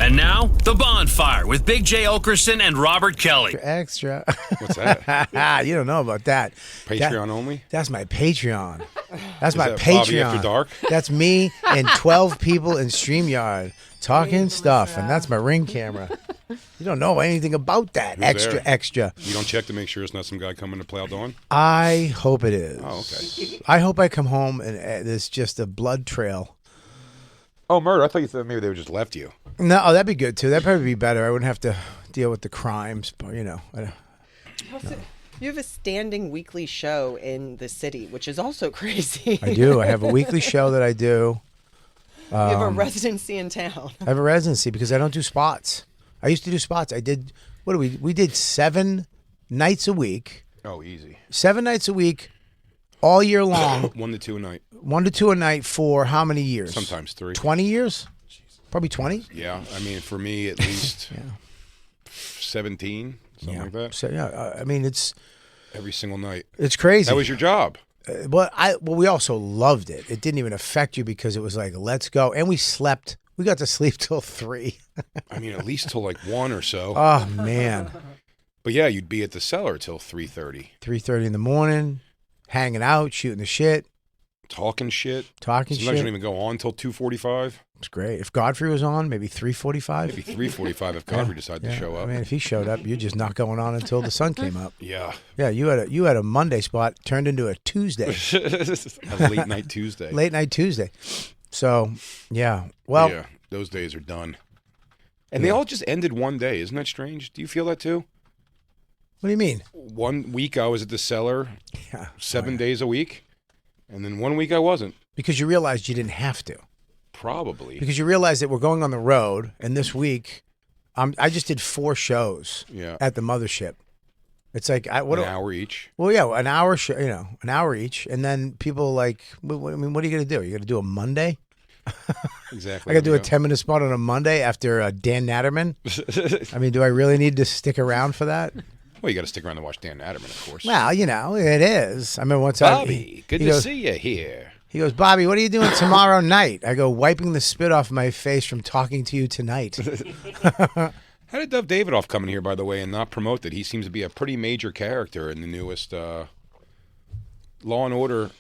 And now, The Bonfire with Big J. Okerson and Robert Kelly. Extra. What's that? You don't know about that. Patreon only? That's my Patreon. That's my that Patreon. Bobby After Dark? That's me and 12 people in StreamYard talking stuff, and that's my Ring camera. You don't know anything about that. Who's Extra. You don't check to make sure it's not some guy coming to plow dawn? I hope it is. Oh, okay. I hope I come home and there's just a blood trail. Oh, murder. I thought you thought maybe they just left you. No, that'd be good, too. That'd probably be better. I wouldn't have to deal with the crimes, but, you know. You have a standing weekly show in the city, which is also crazy. I do. I have a weekly show that I do. You have a residency in town. I have a residency because I don't do spots. I used to do spots. I did, we did 7 nights a week. Oh, easy. 7 nights a week, all year long. 1 to 2 a night. 1 to 2 a night for how many years? Sometimes 3. 20 years? Probably 20? Yeah. I mean, for me, at least 17, something like that. So, yeah, I mean, it's Every single night. It's crazy. That was your job. Well, we also loved it. It didn't even affect you because it was like, let's go. And we slept. We got to sleep till 3. I mean, at least till like 1 or so. Oh, man. But yeah, you'd be at the cellar till 3:30. 3:30 in the morning, hanging out, shooting the shit. Talking shit. Talking Sometimes shit. you don't even go on till 2:45. It's great. If Godfrey was on, maybe 3:45. Maybe 3:45 if Godfrey decided to show up. I mean, if he showed up, you're just not going on until the sun came up. Yeah. Yeah, you had a Monday spot turned into a Tuesday. A late night Tuesday. Late night Tuesday. So, yeah. Well, yeah, those days are done. And they all just ended one day. Isn't that strange? Do you feel that too? What do you mean? 1 week I was at the cellar, Yeah. 7 days a week, and then 1 week I wasn't. Because you realized you didn't have to. Probably. Because you realize that we're going on the road, and this week, I just did 4 shows at the mothership. It's like an hour each. Well, yeah, an hour. An hour each, and then people like, I mean, what are you gonna do? You gonna do a Monday? Exactly. I gotta do a 10-minute spot on a Monday after Dan Natterman. I mean, do I really need to stick around for that? Well, you got to stick around to watch Dan Natterman, of course. Well, it is. I mean, once Bobby, good to see you here. He goes, Bobby, what are you doing tomorrow night? I go, wiping the spit off my face from talking to you tonight. How did Dove Davidoff come in here, by the way, and not promote that? He seems to be a pretty major character in the newest Law and Order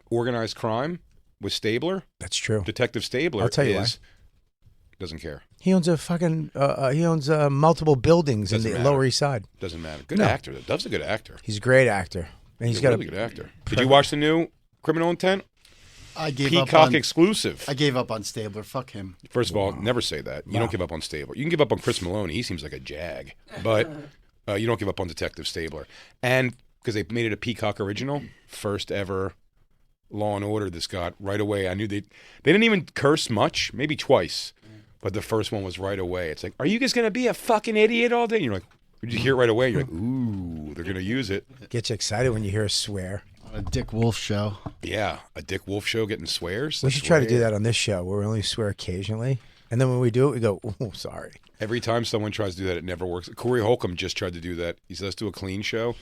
Organized Crime with Stabler. That's true. Detective Stabler. I'll tell you why. Doesn't care. He owns multiple buildings Doesn't in the matter. Lower East Side. Doesn't matter. Good actor. Dove's a good actor. He's a great actor. And he's a got really good actor. Did you watch the new Criminal Intent? I gave Peacock up on, exclusive. I gave up on Stabler. Fuck him. First of all, never say that. You don't give up on Stabler. You can give up on Chris Maloney. He seems like a jag. But you don't give up on Detective Stabler. And because they made it a Peacock original, first ever Law and Order this got right away. I knew they didn't even curse much, maybe twice. But the first one was right away. It's like, are you guys going to be a fucking idiot all day? And you're like, you hear it right away. You're like, ooh, they're going to use it. Gets you excited when you hear a swear. On a Dick Wolf show. Yeah, a Dick Wolf show getting swears. We should try to do that on this show where we only swear occasionally. And then when we do it, we go, oh, sorry. Every time someone tries to do that, it never works. Corey Holcomb just tried to do that. He said, let's do a clean show.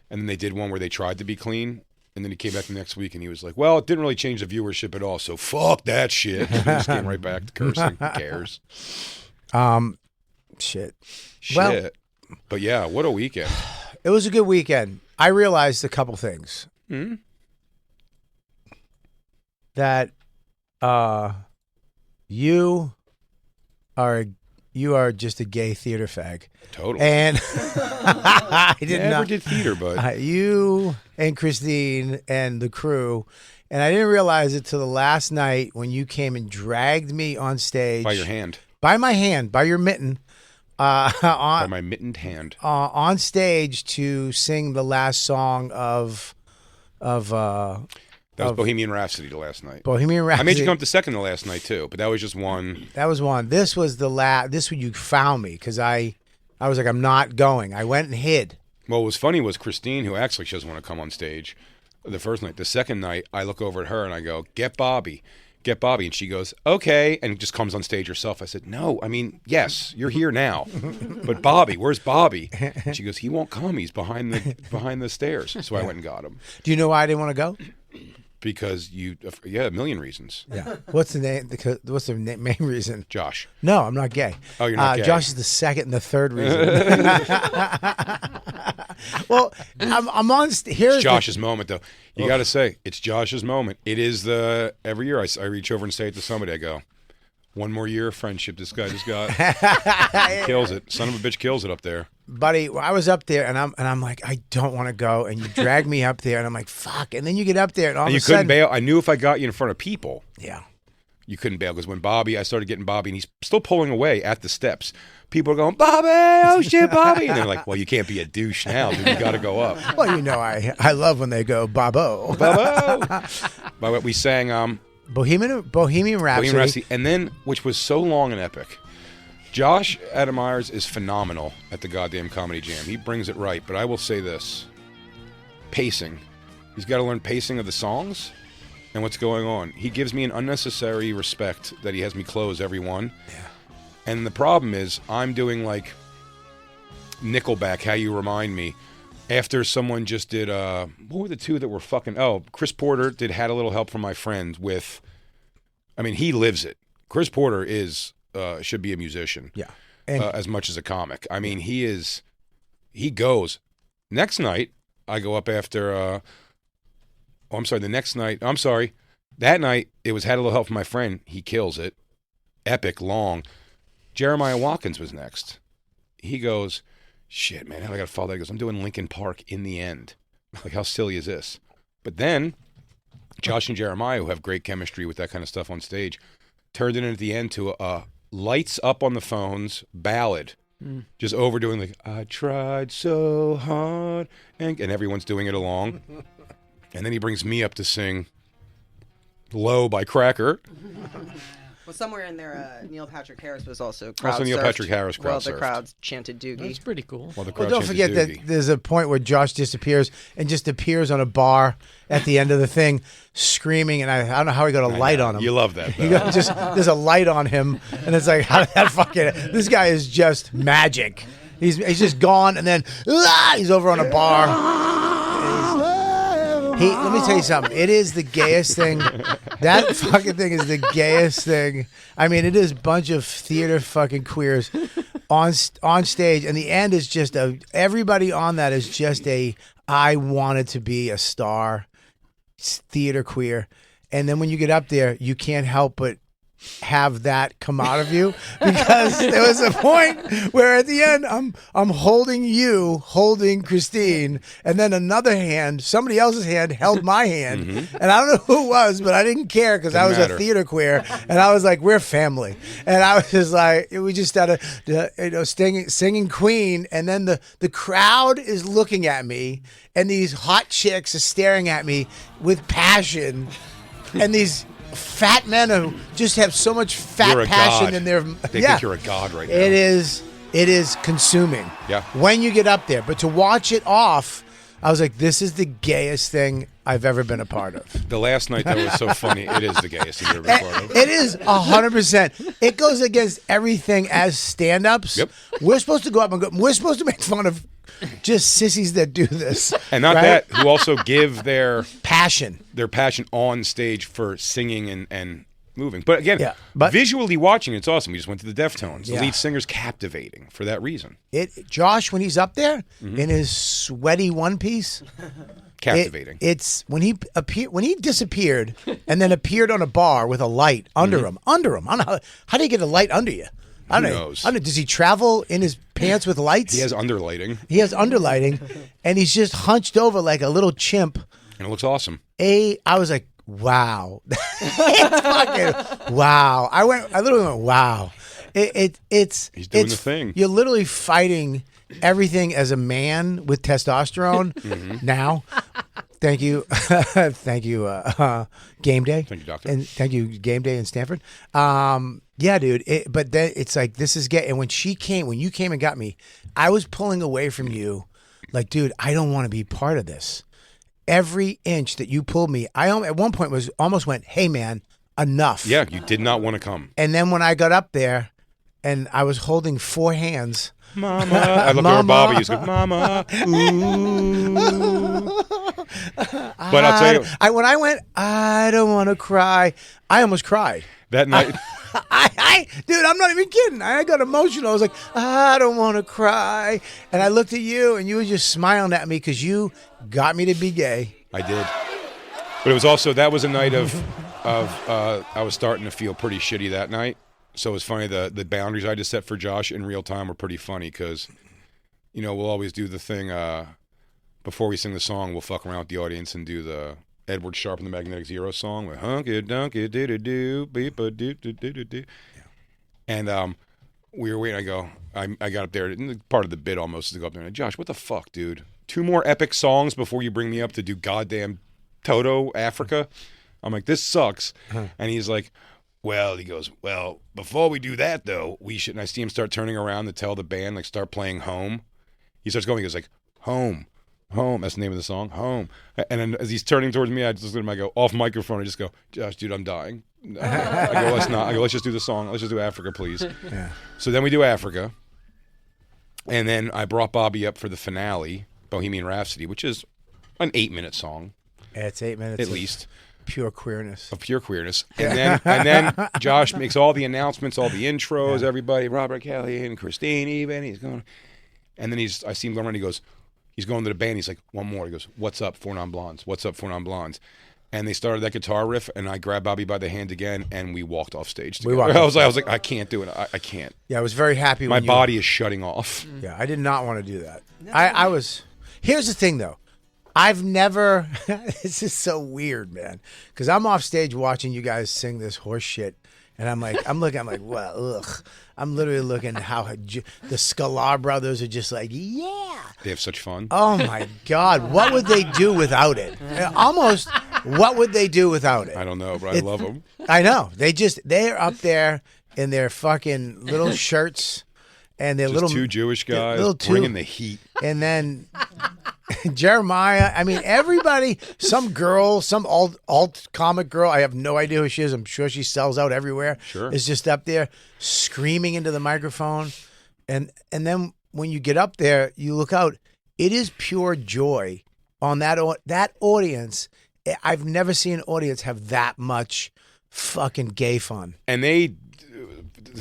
And then they did one where they tried to be clean. And then he came back the next week and he was like, well, it didn't really change the viewership at all. So fuck that shit. He just came right back to cursing. Who cares? Shit. Well, but yeah, what a weekend. It was a good weekend. I realized a couple things. Hmm? That you are just a gay theater fag. Totally. And I never did theater, but you and Christine and the crew, and I didn't realize it till the last night when you came and dragged me on stage by your hand, by my hand, by your mitten, by my mittened hand, on stage to sing the last song of. That was Bohemian Rhapsody the last night. Bohemian Rhapsody. I made you come up to second the last night too, but that was just one. That was one. This was the last. This when you found me because I was like, I'm not going. I went and hid. Well, what was funny was Christine, who actually she doesn't want to come on stage the first night. The second night, I look over at her and I go, get Bobby. And she goes, okay, and just comes on stage herself. I said, no, I mean, yes, you're here now. But Bobby, where's Bobby? And she goes, he won't come. He's behind the stairs. So I went and got him. Do you know why I didn't want to go? because a million reasons. Yeah. What's the name? What's the main reason? Josh. No, I'm not gay. Oh, you're not gay. Josh is the second and the third reason. Well, I'm on. Here's It's Josh's moment, though. You got to say, it's Josh's moment. It is every year I reach over and say it to somebody. I go, one more year of friendship this guy just got. He kills it. Son of a bitch kills it up there. Buddy, I was up there and I'm like, I don't want to go, and you drag me up there, and I'm like, fuck, and then you get up there and all And of you a sudden, couldn't bail. I knew if I got you in front of people, yeah, you couldn't bail, because when I started getting Bobby, and he's still pulling away at the steps. People are going, Bobby, oh shit, Bobby, and they're like, well, you can't be a douche now, dude. You got to go up. well, you know, I love when they go Bobo. But we sang Bohemian Rhapsody. Bohemian Rhapsody, and then, which was so long and epic. Josh Adam Myers is phenomenal at the goddamn Comedy Jam. He brings it right, but I will say this. Pacing. He's got to learn pacing of the songs and what's going on. He gives me an unnecessary respect that he has me close every one. Yeah. And the problem is, I'm doing like Nickelback, How You Remind Me, after someone just did, what were the two that were Chris Porter did Had a Little Help from My Friend with, he lives it. Chris Porter should be a musician. Yeah. And As much as a comic. He goes. Next night, I go up after, that night, it was Had a Little Help from My Friend. He kills it. Epic, long. Jeremiah Watkins was next. He goes, shit, man, how I got to follow that? He goes, I'm doing Linkin Park in the end. Like, how silly is this? But then, Josh and Jeremiah, who have great chemistry with that kind of stuff on stage, turned it in at the end to a lights up on the phones ballad. Just overdoing, like, I tried so hard, and everyone's doing it along. And then he brings me up to sing Low by Cracker. Well, somewhere in there, Neil Patrick Harris was also Neil Patrick Harris crowd Well, the surfed. crowd chanted Doogie. That's pretty cool. While the well, crowd don't chanted forget that Doogie. there's a point where Josh disappears and just appears on a bar at the end of the thing, screaming, and I don't know how he got a light on him. You love that, He though. got there's a light on him, and it's like, how did that fucking? This guy is just magic. He's just gone, and then he's over on a bar. Let me tell you something. It is the gayest thing. That fucking thing is the gayest thing. It is a bunch of theater fucking queers on stage, and the end is just everybody on that is just I wanted to be a star theater queer, and then when you get up there, you can't help but have that come out of you, because there was a point where at the end I'm holding Christine, and then somebody else's hand held my hand, and I don't know who it was, but I didn't care because I was matter. a theater queer, and I was like, we're family, and I was just like, we just started singing Queen, and then the crowd is looking at me, and these hot chicks are staring at me with passion, and these fat men who just have so much You're a passion god. in their They think you're a god right now. It is consuming. Yeah. When you get up there, but to watch it off, I was like, this is the gayest thing I've ever been a part of. The last night, that was so funny. It is the gayest thing you've ever been part of. It is 100%. It goes against everything as stand-ups. Yep. We're supposed to go up and go. We're supposed to make fun of just sissies that do this, And not right? that, who also give their passion. on stage for singing and moving. But again, Yeah, but- visually watching, it's awesome. We just went to the Deftones. Yeah. The lead singer's captivating for that reason. Josh, when he's up there in his sweaty one piece, Captivating. it's when he disappeared and then appeared on a bar with a light under him. I don't know how do you get a light under you? I don't Who know. knows? I don't know. Does he travel in his pants with lights? He has underlighting, He has underlighting, and he's just hunched over like a little chimp. and it looks awesome. I was like, wow, it's fucking wow. I literally went, wow. It's He's doing the thing. You're literally fighting everything as a man with testosterone now. Thank you, thank you, Game Day. Thank you, Doctor. And thank you, Game Day in Stanford. Yeah, dude. But then it's like, this is gay. And when you came and got me, I was pulling away from you, like, dude, I don't want to be part of this. Every inch that you pulled me, I at one point almost went, hey man, enough. Yeah, you did not want to come. And then when I got up there, and I was holding 4 hands. Mama. I looked over Bobby. He's going, Mama. Ooh. But I'll tell you. When I went, I don't want to cry, I almost cried. That night. Dude, I'm not even kidding. I got emotional. I was like, I don't want to cry. And I looked at you, and you were just smiling at me because you got me to be gay. I did. But it was also, that was a night of I was starting to feel pretty shitty that night. So it was funny, the boundaries I just set for Josh in real time were pretty funny because, you know, we'll always do the thing, before we sing the song, we'll fuck around with the audience and do the Edward Sharpe and the Magnetic Zero song with hunky dunky doo doo doo beep a doo doo doo doo doo. And we were waiting. I got up there. And part of the bit almost is to go up there and Josh, what the fuck, dude? 2 more epic songs before you bring me up to do goddamn Toto Africa. I'm like, this sucks. And he's like, well, he goes, well, before we do that though, we should. And I see him start turning around to tell the band, like, start playing Home. He starts going. He goes like, Home. Home, that's the name of the song, Home. And then as he's turning towards me, I just look at him, I go, off microphone, I just go, Josh, dude, I'm dying. I go, let's not. I go, let's just do the song. Let's just do Africa, please. Yeah. So then we do Africa. And then I brought Bobby up for the finale, Bohemian Rhapsody, which is an 8-minute song. Yeah, it's 8 minutes. At least. Pure queerness. Of pure queerness. And then Josh makes all the announcements, all the intros, everybody, Robert Kelly and Christine even. He's going. And then I see him going around, he goes, he's going to the band. He's like, one more. He goes, what's up, 4 Non-Blondes? What's up, 4 Non-Blondes? And they started that guitar riff, and I grabbed Bobby by the hand again, and we walked off stage together. I was like, I can't do it. I can't. Yeah, I was very happy. My body is shutting off. Yeah, I did not want to do that. I was. Here's the thing, though. I've never. This is so weird, man. Because I'm off stage watching you guys sing this horse shit, and I'm like, well, ugh. I'm literally looking at how the Sklar brothers are just like, yeah. They have such fun. Oh, my God. What would they do without it? Almost, what would they do without it? I don't know, but I love them. I know. They're up there in their fucking little shirts and their Just little. 2 Jewish guys bringing the heat. And then Jeremiah, I mean, everybody, some girl, some alt comic girl, I have no idea who she is. I'm sure she sells out everywhere. Sure. Is just up there screaming into the microphone. And then when you get up there, you look out, it is pure joy on that audience. I've never seen an audience have that much fucking gay fun. And the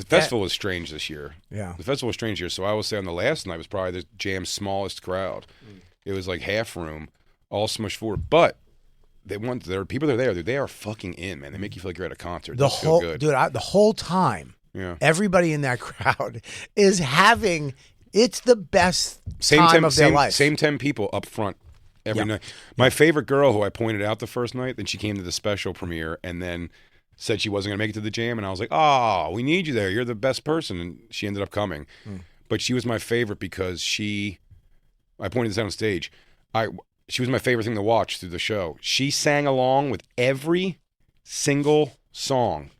festival was strange this year. Yeah. The festival was strange here. So I will say on the last night was probably the Jam's smallest crowd. It was like half room, all smushed forward. But there are people that are there. They are fucking in, man. They make you feel like you're at a concert. The They feel good. the whole time, everybody in that crowd is having. It's the best time of their life. Same 10 people up front every night. My favorite girl, who I pointed out the first night, then she came to the special premiere and then said she wasn't going to make it to the Jam. And I was like, oh, we need you there. You're the best person. And she ended up coming. But she was my favorite because I pointed this out on stage. She was my favorite thing to watch through the show. She sang along with every single song.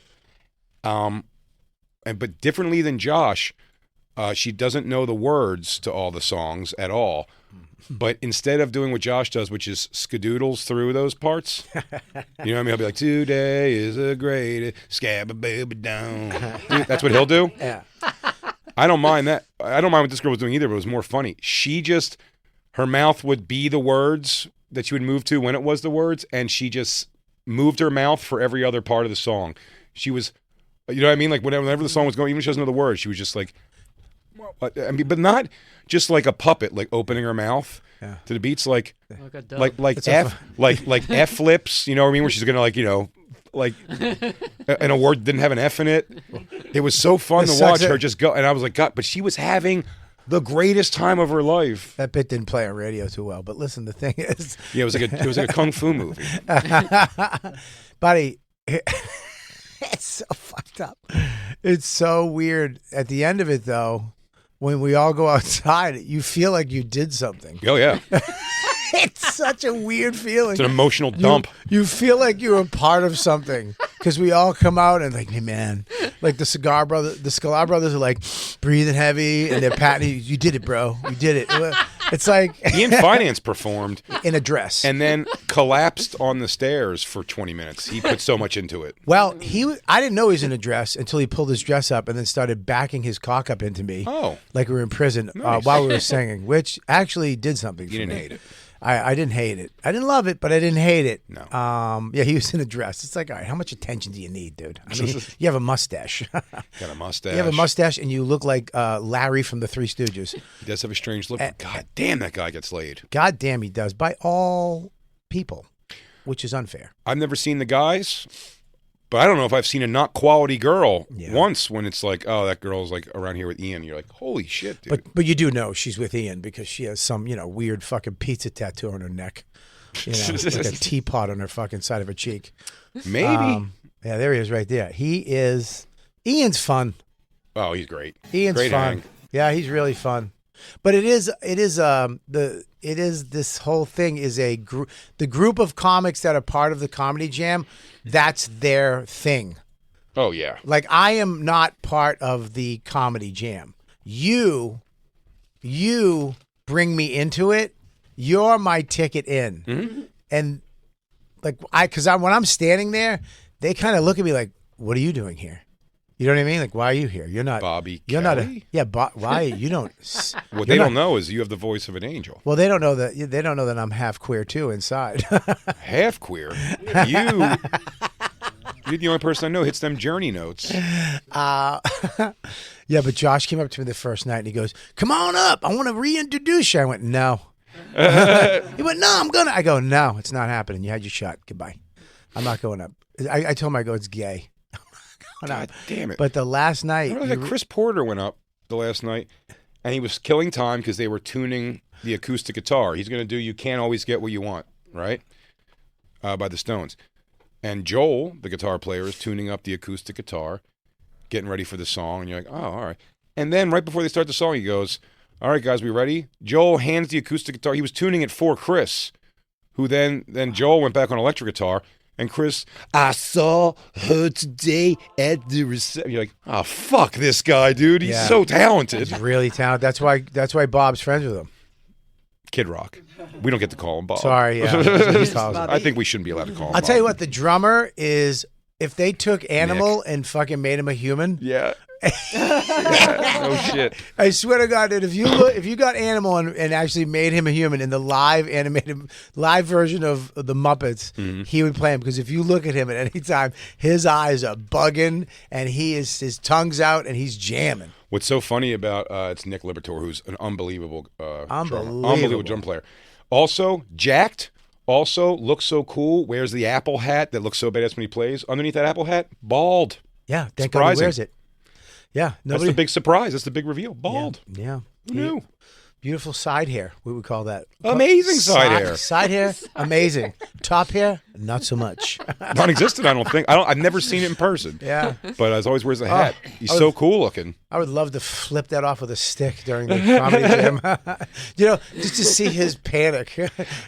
But differently than Josh, she doesn't know the words to all the songs at all. But instead of doing what Josh does, which is skadoodles through those parts, you know what I mean? I'll be like, today is a great scab-a-booba-down. That's what he'll do? Yeah. I don't mind that. I don't mind what this girl was doing either, but it was more funny. Her mouth would be the words that she would move to when it was the words, and she just moved her mouth for every other part of the song. She was, you know what I mean? Like whenever the song was going, even if she doesn't know the words, she was just like, I mean, but not just like a puppet, like opening her mouth to the beats, like F flips, you know what I mean? Where she's gonna and a word didn't have an F in it. It was so fun to watch her just go, and I was like, God, but she was having the greatest time of her life. That bit didn't play on radio too well, but listen, the thing is, it was like a kung fu movie. Buddy, it's so fucked up. It's so weird. At the end of it, though, when we all go outside, you feel like you did something. Oh yeah. It's such a weird feeling. It's an emotional dump. You feel like you're a part of something because we all come out and like, hey man, like the Sklar brothers are like breathing heavy and they're patting you. You did it, bro. You did it. It's like Ian Finance performed in a dress. and then collapsed on the stairs for 20 minutes. He put so much into it. Well, I didn't know he was in a dress until he pulled his dress up and then started backing his cock up into me. Oh. Like we were in prison Nice. while we were singing, which actually did something for You me. didn't hate it. I didn't hate it. I didn't love it, but I didn't hate it. No. Yeah, he was in a dress. It's like, all right, how much attention do you need, dude? I mean, you have a mustache. Got a mustache. You have a mustache, and you look like Larry from the Three Stooges. He does have a strange look. But God damn, that guy gets laid. God damn, he does by all people, which is unfair. I've never seen the guys, but I don't know if I've seen a not quality girl once when it's like, oh, that girl's like around here with Ian. You're like, holy shit, dude. But you do know she's with Ian because she has some weird fucking pizza tattoo on her neck, like a teapot on her fucking side of her cheek. Maybe. Yeah, there he is, right there. Ian's fun. Oh, he's great. Ian's great fun. hang. Yeah, he's really fun. But it is this whole thing is the group of comics that are part of the Comedy Jam. That's their thing. Oh yeah. Like I am not part of the Comedy Jam. You bring me into it. You're my ticket in. Mm-hmm. And like when I'm standing there, they kind of look at me like, "What are you doing here?" You know what I mean? Like, why are you here? You're not Bobby You're Kelly? not why you don't? What they don't know is you have the voice of an angel. Well, they don't know that I'm half queer too inside. Half queer. You're the only person I know who hits them journey notes. Yeah, but Josh came up to me the first night and he goes, "Come on up. I want to reintroduce you." I went, "No." He went, "No, I'm gonna." I go, "No, it's not happening. You had your shot. Goodbye. I'm not going up." I told him, I go, "It's gay." God damn it. But the last night, I remember that Chris Porter went up the last night, and he was killing time because they were tuning the acoustic guitar. He's going to do "You Can't Always Get What You Want," right? By the Stones. And Joel, the guitar player, is tuning up the acoustic guitar, getting ready for the song, and you're like, oh, all right. And then right before they start the song, he goes, "All right, guys, we ready?" Joel hands the acoustic guitar. He was tuning it for Chris, who then Joel went back on electric guitar. And Chris, "I saw her today at the reception." You're like, oh, fuck this guy, dude. He's so talented. he's really talented. That's why Bob's friends with him. Kid Rock. We don't get to call him Bob. Sorry, yeah. He calls him. I think we shouldn't be allowed to call him I'll Bob. tell you what, the drummer is. If they took Animal and fucking made him a human, Yeah. Yeah. No shit. I swear to God that if you got Animal and actually made him a human in the live version of the Muppets, he would play him, because if you look at him at any time, his eyes are bugging and his tongue's out and he's jamming. What's so funny about it's Nick Liberatore, who's an unbelievable Unbelievable drum player. Also jacked. Also looks so cool. Wears the Apple hat that looks so badass when he plays. Underneath that Apple hat, bald. Yeah, thank God Surprising. he wears it. Yeah, That's the big surprise. That's the big reveal. Bald. Yeah. Who knew? Beautiful side hair, we would call that. Amazing side hair. Side hair, amazing. Top hair, not so much. Non-existent, I don't think. I've never seen it in person. Yeah. But as always wears a hat. He's so cool looking. I would love to flip that off with a stick during the Comedy Jam. Just to see his panic.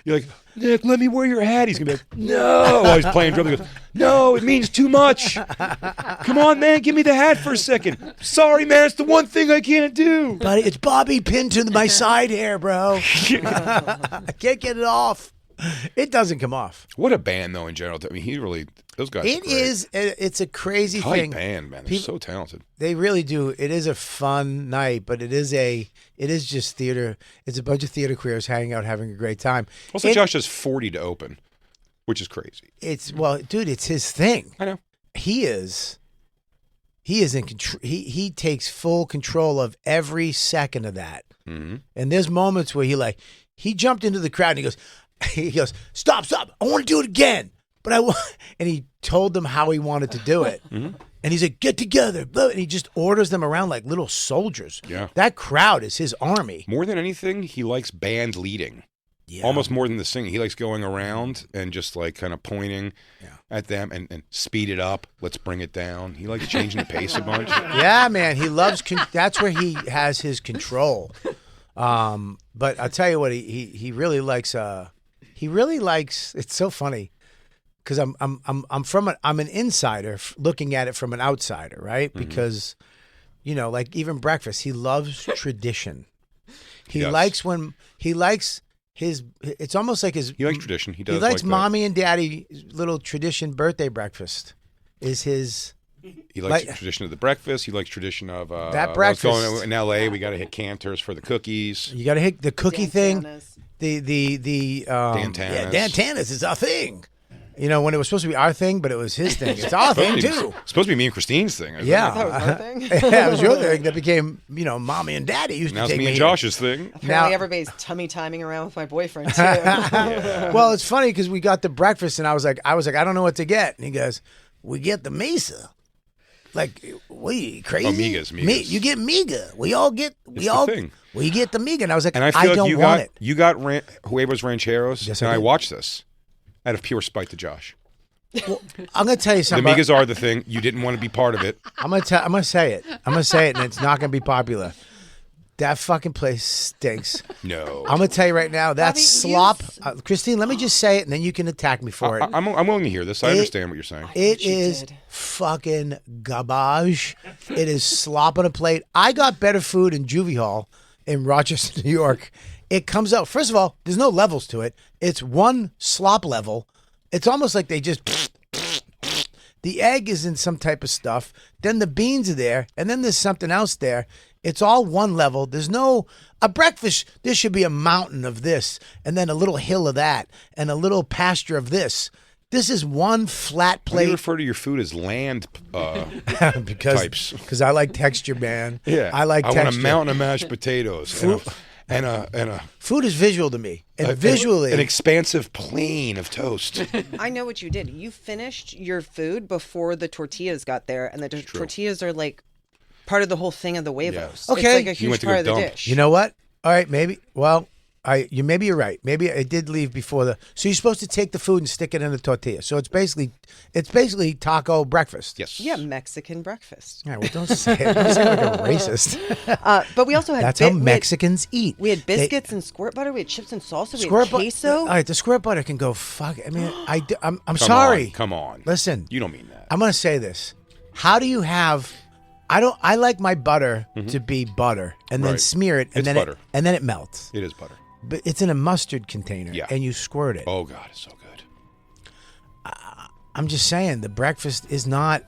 You're like, "Nick, let me wear your hat." He's gonna be like, "No." While he's playing drums, he goes, "No, it means too much. Come on, man, give me the hat for a second. Sorry, man, it's the one thing I can't do." But it's Bobby pinned to my side hair, bro. I can't get it off. It doesn't come off. What a band, though, in general. I mean, those guys are great. It's a crazy Tight thing. band, man. They're so talented. They really do. It is a fun night, but it is just theater. It's a bunch of theater queers hanging out, having a great time. Also, Josh has 40 to open, which is crazy. Dude, it's his thing. I know. He is in control. He takes full control of every second of that. Mm-hmm. And there's moments where he jumped into the crowd and he goes, stop, I want to do it again. But and he told them how he wanted to do it. Mm-hmm. And he's like, "Get together." And he just orders them around like little soldiers. Yeah. That crowd is his army. More than anything, he likes band leading. Yeah. Almost more than the singing. He likes going around and just like kind of pointing at them and speed it up. Let's bring it down. He likes changing the pace a bunch. Yeah, man. He loves, that's where he has his control. But I'll tell you what, he really likes, it's so funny. Because I'm an insider looking at it from an outsider, right? Mm-hmm. Because, like even breakfast, he loves tradition. He does. likes when he likes his. It's almost like his. He likes tradition. He does. He likes like that. mommy and daddy little tradition birthday breakfast. Is his. He likes Like- tradition of the breakfast. He likes tradition of That let's breakfast. go in L.A. We got to hit Cantors for the cookies. You got to hit the cookie thing. Dantanas. The Dantanas. Yeah, Dantanas is our thing. You know, when it was supposed to be our thing, but it was his thing. It's our thing too. Supposed to be me and Christine's thing. I think. Yeah. I thought it was our thing. Yeah, it was your thing that became, mommy and daddy used Now to it's take me and here. Josh's thing. Apparently, Now- everybody's tummy timing around with my boyfriend too. Well, it's funny because we got the breakfast and I was like, I don't know what to get. And he goes, we get the Mesa. Like, we crazy? Oh, Migas. You get Miga. We all get, It's the thing. we get the Miga. And I was like, And I feel don't like want it. you got Huevos Rancheros, Yes, I and I did. watched this out of pure spite to Josh. I'm going to tell you The something. Migas are the thing. You didn't want to be part of it. I'm going to say it. I'm going to say it and it's not going to be popular. That fucking place stinks. No. I'm going to tell you right now, that's Bobby, slop. Christine, let me just say it and then you can attack me for it. I'm willing to hear this. I It- understand what you're saying. It you is did. fucking garbage. It is slop on a plate. I got better food in Juvie Hall in Rochester, New York. It comes out, first of all, there's no levels to it. It's one slop level. It's almost like they just. The egg is in some type of stuff. Then the beans are there. And then there's something else there. It's all one level. There's no. A breakfast, there should be a mountain of this. And then a little hill of that. And a little pasture of this. This is one flat Why do you plate. refer to your food as land because types? Because I like texture, man. Yeah. I like texture. want a mountain of mashed potatoes and a Food is visual to me, and visually, an expansive plain of toast. I know what you did. You finished your food before the tortillas got there, and the tortillas are like part of the whole thing of the huevos. Okay. It's like a You huge went to part go of the dump. dish. you know what? All right, maybe. Well, maybe you're right. Maybe it did leave before the. So you're supposed to take the food and stick it in the tortilla. So it's basically taco breakfast. Yes. Yeah, Mexican breakfast. All right. Well, don't say it. Don't say it like a racist. But we also had That's how we had- Mexicans eat. We had They- biscuits and squirt butter. We had chips and salsa. We Squirt had bu- queso. All right, the squirt butter can go fuck. I mean, I'm Come sorry. on, come on. Listen, You don't mean that. I'm gonna say this. How do you have? I like my butter to be butter and then Right. smear it and It's then butter. it melts. It is butter. But it's in a mustard container Yeah. and you squirt it. Oh God, it's so good. I'm just saying the breakfast is not.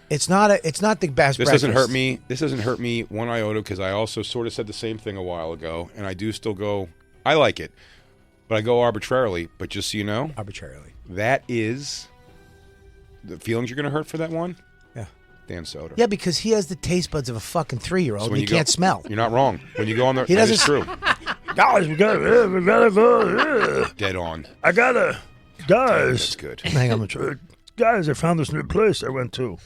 It's not the best. This breakfast. doesn't hurt me. This doesn't hurt me one iota because I also sort of said the same thing a while ago, and I do still go. I like it, but I go arbitrarily. But just so you know, arbitrarily. that is the feelings you're going to hurt for that one. Yeah. Dan Soder. Yeah, because he has the taste buds of a fucking 3-year-old. So and he can't smell. You're not wrong. When you go on there, He that is doesn't- true. Guys, we gotta go. Dead on. I gotta, That's guys, good. Hang on, guys, I found this new place I went to.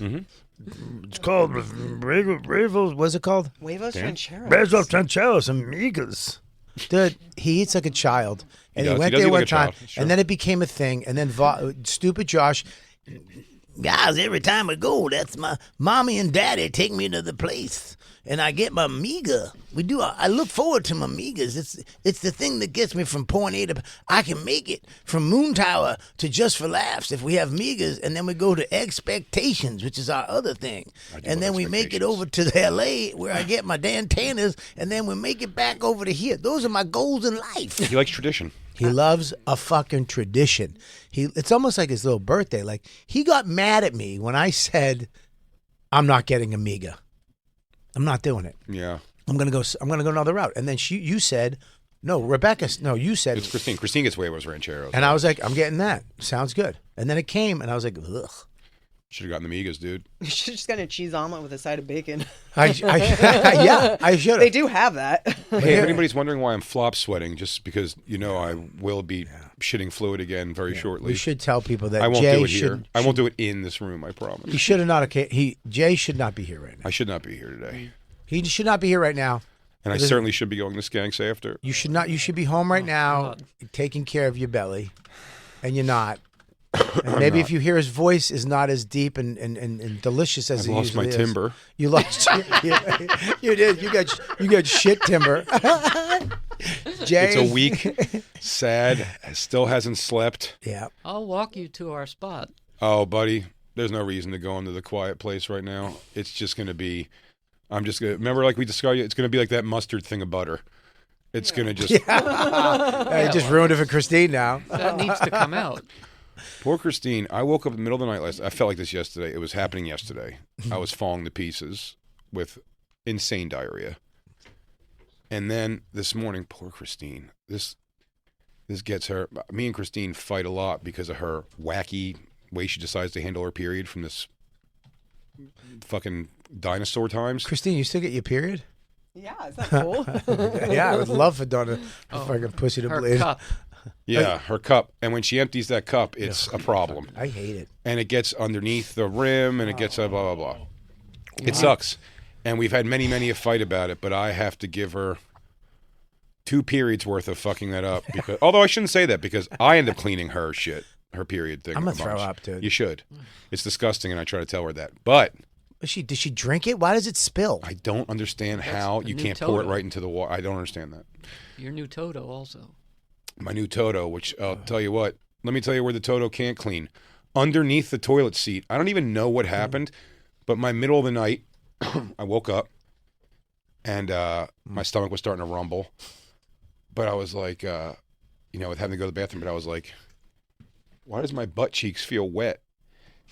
It's called Brazos what's it called? Huevos rancheros. Rancheros and Migas. Dude, he eats like a child, and he, does. He went does there eat like one a child. time, It's true. and then it became a thing, and then stupid Josh. Guys, every time I go, that's my mommy and daddy take me to the place, and I get my Miga. I look forward to my Migas. It's the thing that gets me from point A to. I can make it from Moon Tower to Just for Laughs if we have Migas, and then we go to Expectations, which is our other thing, and love then we make it Expectations. over to L.A. where I get my Dantanas, and then we make it back over to here. Those are my goals in life. He likes tradition. He loves a fucking tradition. It's almost like his little birthday. Like he got mad at me when I said, "I'm not getting Amiga. I'm not doing it. Yeah. I'm gonna go another route." And then you said, "No, Rebecca. No, you said." It's Christine. Christine gets Huevos Rancheros. And I was like, "I'm getting that. Sounds good." And then it came, and I was like, "Ugh." Should have gotten the Migas, dude. You should have just gotten a cheese omelet with a side of bacon. Yeah, I should They have. do have that. Hey, if anybody's wondering why I'm flop sweating, just because I will be shitting fluid again very shortly. We should tell people that I won't Jay do it here. should. I won't do it in this room. I He promise. should have not. Jay should not be here right now. I should not be here today, He should not be here right now. and I certainly should be going to Skanks after. You should not. You should be home right now, taking care of your belly, and you're not. And maybe if you hear his voice is not as deep and delicious as I've it lost my usually is. timber. You lost. You did. You got shit timber. Jay. It's a week, sad, still hasn't slept. Yeah. I'll walk you to our spot. Oh, buddy, there's no reason to go into the quiet place right now. It's just going to be I'm just gonna remember, like we discussed, it's gonna be like that mustard thing of butter. It's gonna just You just ruined it for Christine now. That needs to come out. Poor Christine. I woke up in the middle of the night I felt like this yesterday. It was happening yesterday. I was falling to pieces with insane diarrhea. And then this morning, poor Christine. This gets her. Me and Christine fight a lot because of her wacky way she decides to handle her period from this fucking dinosaur times. Christine, you still get your period? Yeah, is that cool? Yeah, I would love for Donna fucking pussy to Her bleed. cup. Yeah, her cup. And when she empties that cup, it's a problem. I hate it. And it gets underneath the rim, and it gets blah, blah, blah. It sucks. And we've had many a fight about it, but I have to give her 2 periods worth of fucking that up. Because, although I shouldn't say that, because I end up cleaning her shit, her period thing. I'm gonna a throw bunch. up, dude. You should. It's disgusting, and I try to tell her that. But Did she drink it? Why does it spill? I don't understand how a you new can't pour it Toto. right into the water. I don't understand that. Your new Toto also. My new Toto, which I'll tell you what, let me tell you where the Toto can't clean. Underneath the toilet seat. I don't even know what happened, but my middle of the night, I woke up and my stomach was starting to rumble. But I was like, with having to go to the bathroom, but I was like, why does my butt cheeks feel wet?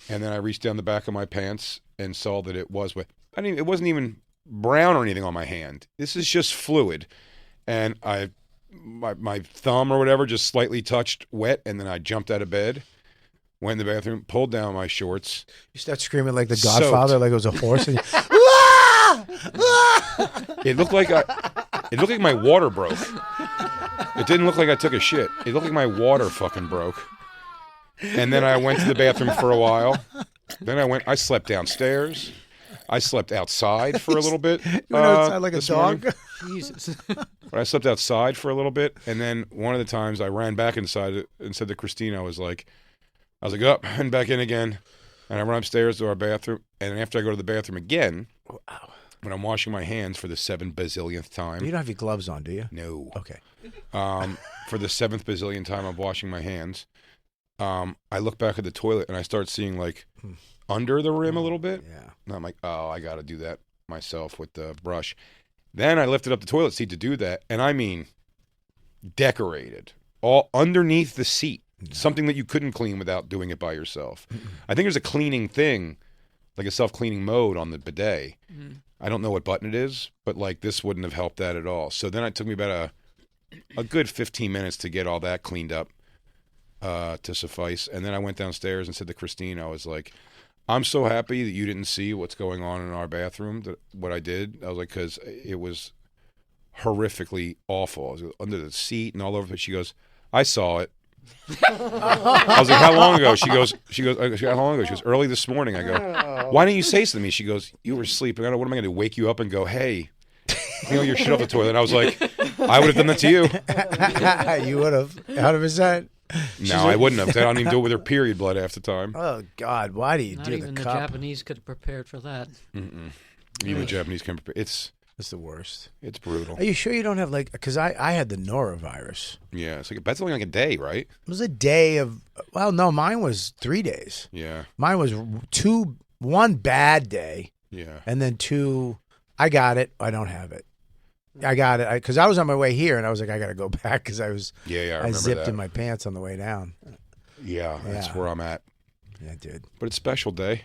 And then I reached down the back of my pants and saw that it was wet. It wasn't even brown or anything on my hand. This is just fluid. And my thumb or whatever just slightly touched wet, and then I jumped out of bed, went in the bathroom, pulled down my shorts. You start screaming like the Godfather, like it was a horse. And It looked like my water broke. It didn't look like I took a shit. It looked like my water fucking broke. And then I went to the bathroom for a while. Then I slept downstairs. I slept outside for a little bit. you went outside like a this dog. morning. Jesus. But I slept outside for a little bit, and then one of the times I ran back inside and said to Christine, I was like, up and back in again, and I run upstairs to our bathroom, and after I go to the bathroom again, when I'm washing my hands for the 7 bazillionth time. You don't have your gloves on, do you? No. Okay. For the 7th bazillion time I'm washing my hands, I look back at the toilet and I start seeing like under the rim a little bit. Yeah. And I'm like, oh, I got to do that myself with the brush. Then I lifted up the toilet seat to do that, and I mean decorated all underneath the seat. Something that you couldn't clean without doing it by yourself. I think there's a cleaning thing, like a self-cleaning mode on the bidet. I don't know what button it is, but like this wouldn't have helped that at all. So then it took me about a good 15 minutes to get all that cleaned up to suffice. And then I went downstairs and said to Christine, I was like, I'm so happy that you didn't see what's going on in our bathroom, what I did. I was like, because it was horrifically awful. I was under the seat and all over. But she goes, I saw it. I was like, how long ago? She goes, how long ago? She goes, early this morning. I go, why didn't you say something to me? She goes, you were sleeping. What am I going to wake you up and go, hey, clean your shit off the toilet? And I was like, I would have done that to you. You would have, 100%. No, I wouldn't have. I don't even do it with her period blood half the time. Oh God, why do you Not do even the cup? Japanese could have prepared for that. Even Japanese can prepare. It's the worst. It's brutal. Are you sure you don't have like? Because I had the norovirus. Yeah, it's like that's only like a day, right? It was a day of. Well, no, mine was 3 days. Yeah, Mine was 1 bad day, yeah. and then 2. I got it. I don't have it. I got it because I was on my way here, and I was like, I got to go back because I was. Yeah, I I remember zipped that. in my pants on the way down. Yeah, that's Yeah. where I'm at. Yeah, dude. But it's special day.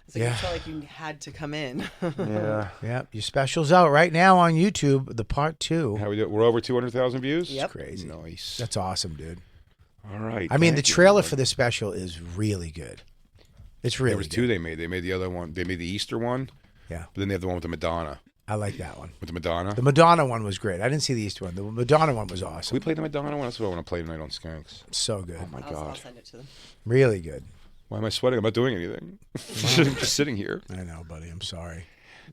It's like you felt like you had to come in. Yeah. Yeah, your special's out right now on YouTube. The part 2. How we do? We're over 200,000 views. Yep. Crazy. Nice. That's awesome, dude. All right. I mean, the thank you, trailer everybody. for the special is really good. It's really There was good. 2 they made. They made the other one. They made the Easter one. Yeah. But then they have the one with the Madonna. I like that one. With the Madonna. The Madonna one was great. I didn't see the Easter one. The Madonna one was Can we awesome. play the Madonna one? That's what I want to play tonight on Skanks. So good. Oh my I'll God. send it to them. Really good. Why am I sweating? I'm not doing anything. I'm just sitting here. I know, buddy. I'm sorry.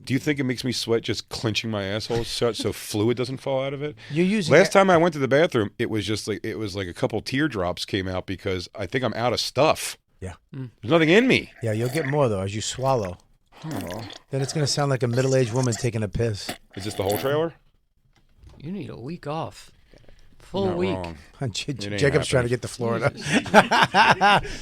Do you think it makes me sweat just clenching my asshole shut so fluid doesn't fall out of it? You're using Last time I went to the bathroom, it was like a couple teardrops came out because I think I'm out of stuff. Yeah. There's nothing in me. Yeah, you'll get more, though, as you swallow. Oh. Then it's going to sound like a middle-aged woman taking a piss. Is this the whole trailer? You need a week off. Full Not week. wrong. Jacob's trying to get to Florida.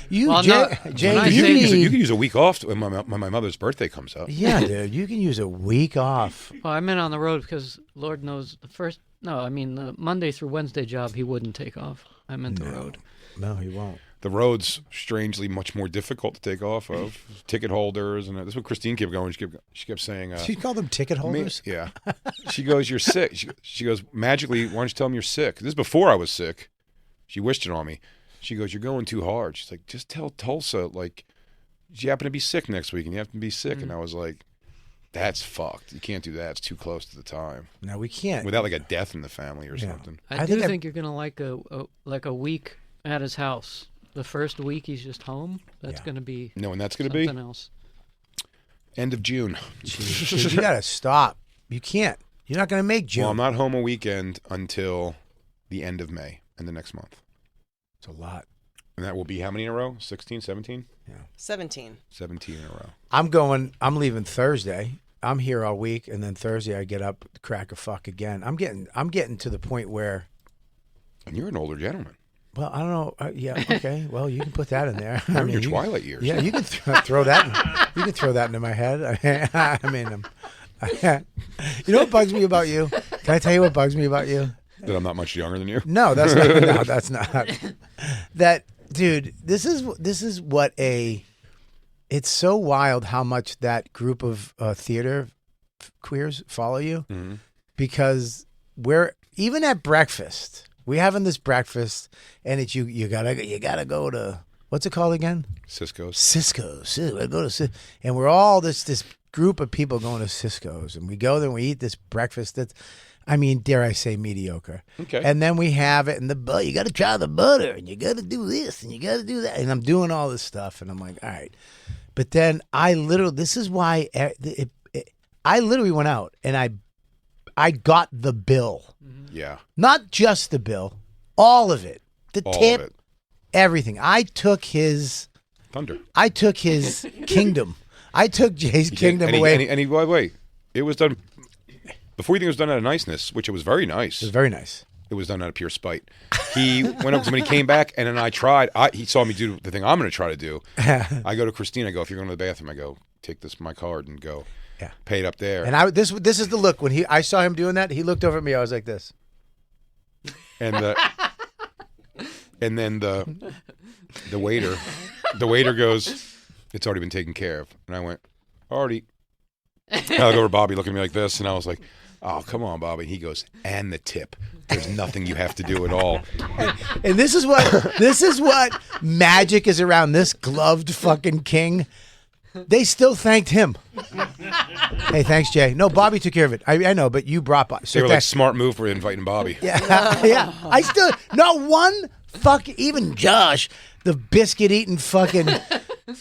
you, Well, Jay, no, Jay, when I you say- You need. can use a week off when my mother's birthday comes up. Yeah, dude, you can use a week off. Well, I meant on the road because Lord knows the Monday through Wednesday job he wouldn't take off. I meant the road. No, he won't. The road's strangely much more difficult to take off of. Ticket holders, and that's what Christine kept going. She kept saying, She called them ticket holders. Yeah. She goes, "You're sick." She goes, "Magically, why don't you tell them you're sick?" This is before I was sick. She wished it on me. She goes, "You're going too hard." She's like, "Just tell Tulsa, like, you happen to be sick next week, and you have to be sick." And I was like, "That's fucked. You can't do that. It's too close to the time. No, we can't. Without like a death in the family or something." I think do I- think you're gonna like a week at his house. The first week he's just home. That's gonna be No, and that's going to be something else. end of June. Jeez, you gotta stop. You can't. You're not gonna make June. Well, I'm not home a weekend until the end of May and the next month. It's a lot. And that will be how many in a row? 16, 17? 17. 17 in a row. I'm leaving Thursday. I'm here all week, and then Thursday I get up, crack a fuck again. I'm getting to the point where. And you're an older gentleman. Well, I don't know. Yeah, okay. Well, you can put that in there. You're in your twilight years. Yeah, you can throw that. You can throw that into my head. I mean, you know what bugs me about you? Can I tell you what bugs me about you? That I'm not much younger than you. No, that's not. No, that's not. That dude. This is what a. It's so wild how much that group of theater queers follow you, because we're even at breakfast. We're having this breakfast, and it's you gotta go to what's it called again? Cisco's. Cisco's. We go to and we're all this group of people going to Cisco's, and we go there and we eat this breakfast that's, I mean, dare I say, mediocre. Okay. And then we have it, and you got to try the butter, and you got to do this, and you got to do that, and I'm doing all this stuff, and I'm like, all right. But then this is why I literally went out and I got the bill. Yeah. Not just the bill, all of it. The All tip, of it. everything. I took his Thunder. kingdom. I took Jay's kingdom and away. By the way, it was done before you think it was done out of niceness, which it was very nice. It was very nice. It was done out of pure spite. He went up to when he came back, and then I tried. He saw me do the thing I'm going to try to do. I go to Christine. I go, if you're going to the bathroom, I go, take my card and go. Yeah. Pay it up there. And this is the look when I saw him doing that. He looked over at me. I was like this. And then the waiter goes, it's already been taken care of. And I went, already. I look over at Bobby looking at me like this, and I was like, oh, come on, Bobby. He goes, and the tip. There's nothing you have to do at all. And this is what magic is around this gloved fucking king. They still thanked him. Hey, thanks, Jay. No, Bobby took care of it. I know, but you brought Bobby. They were like, smart move for inviting Bobby. Yeah, yeah. I still not one even Josh, the biscuit eating fucking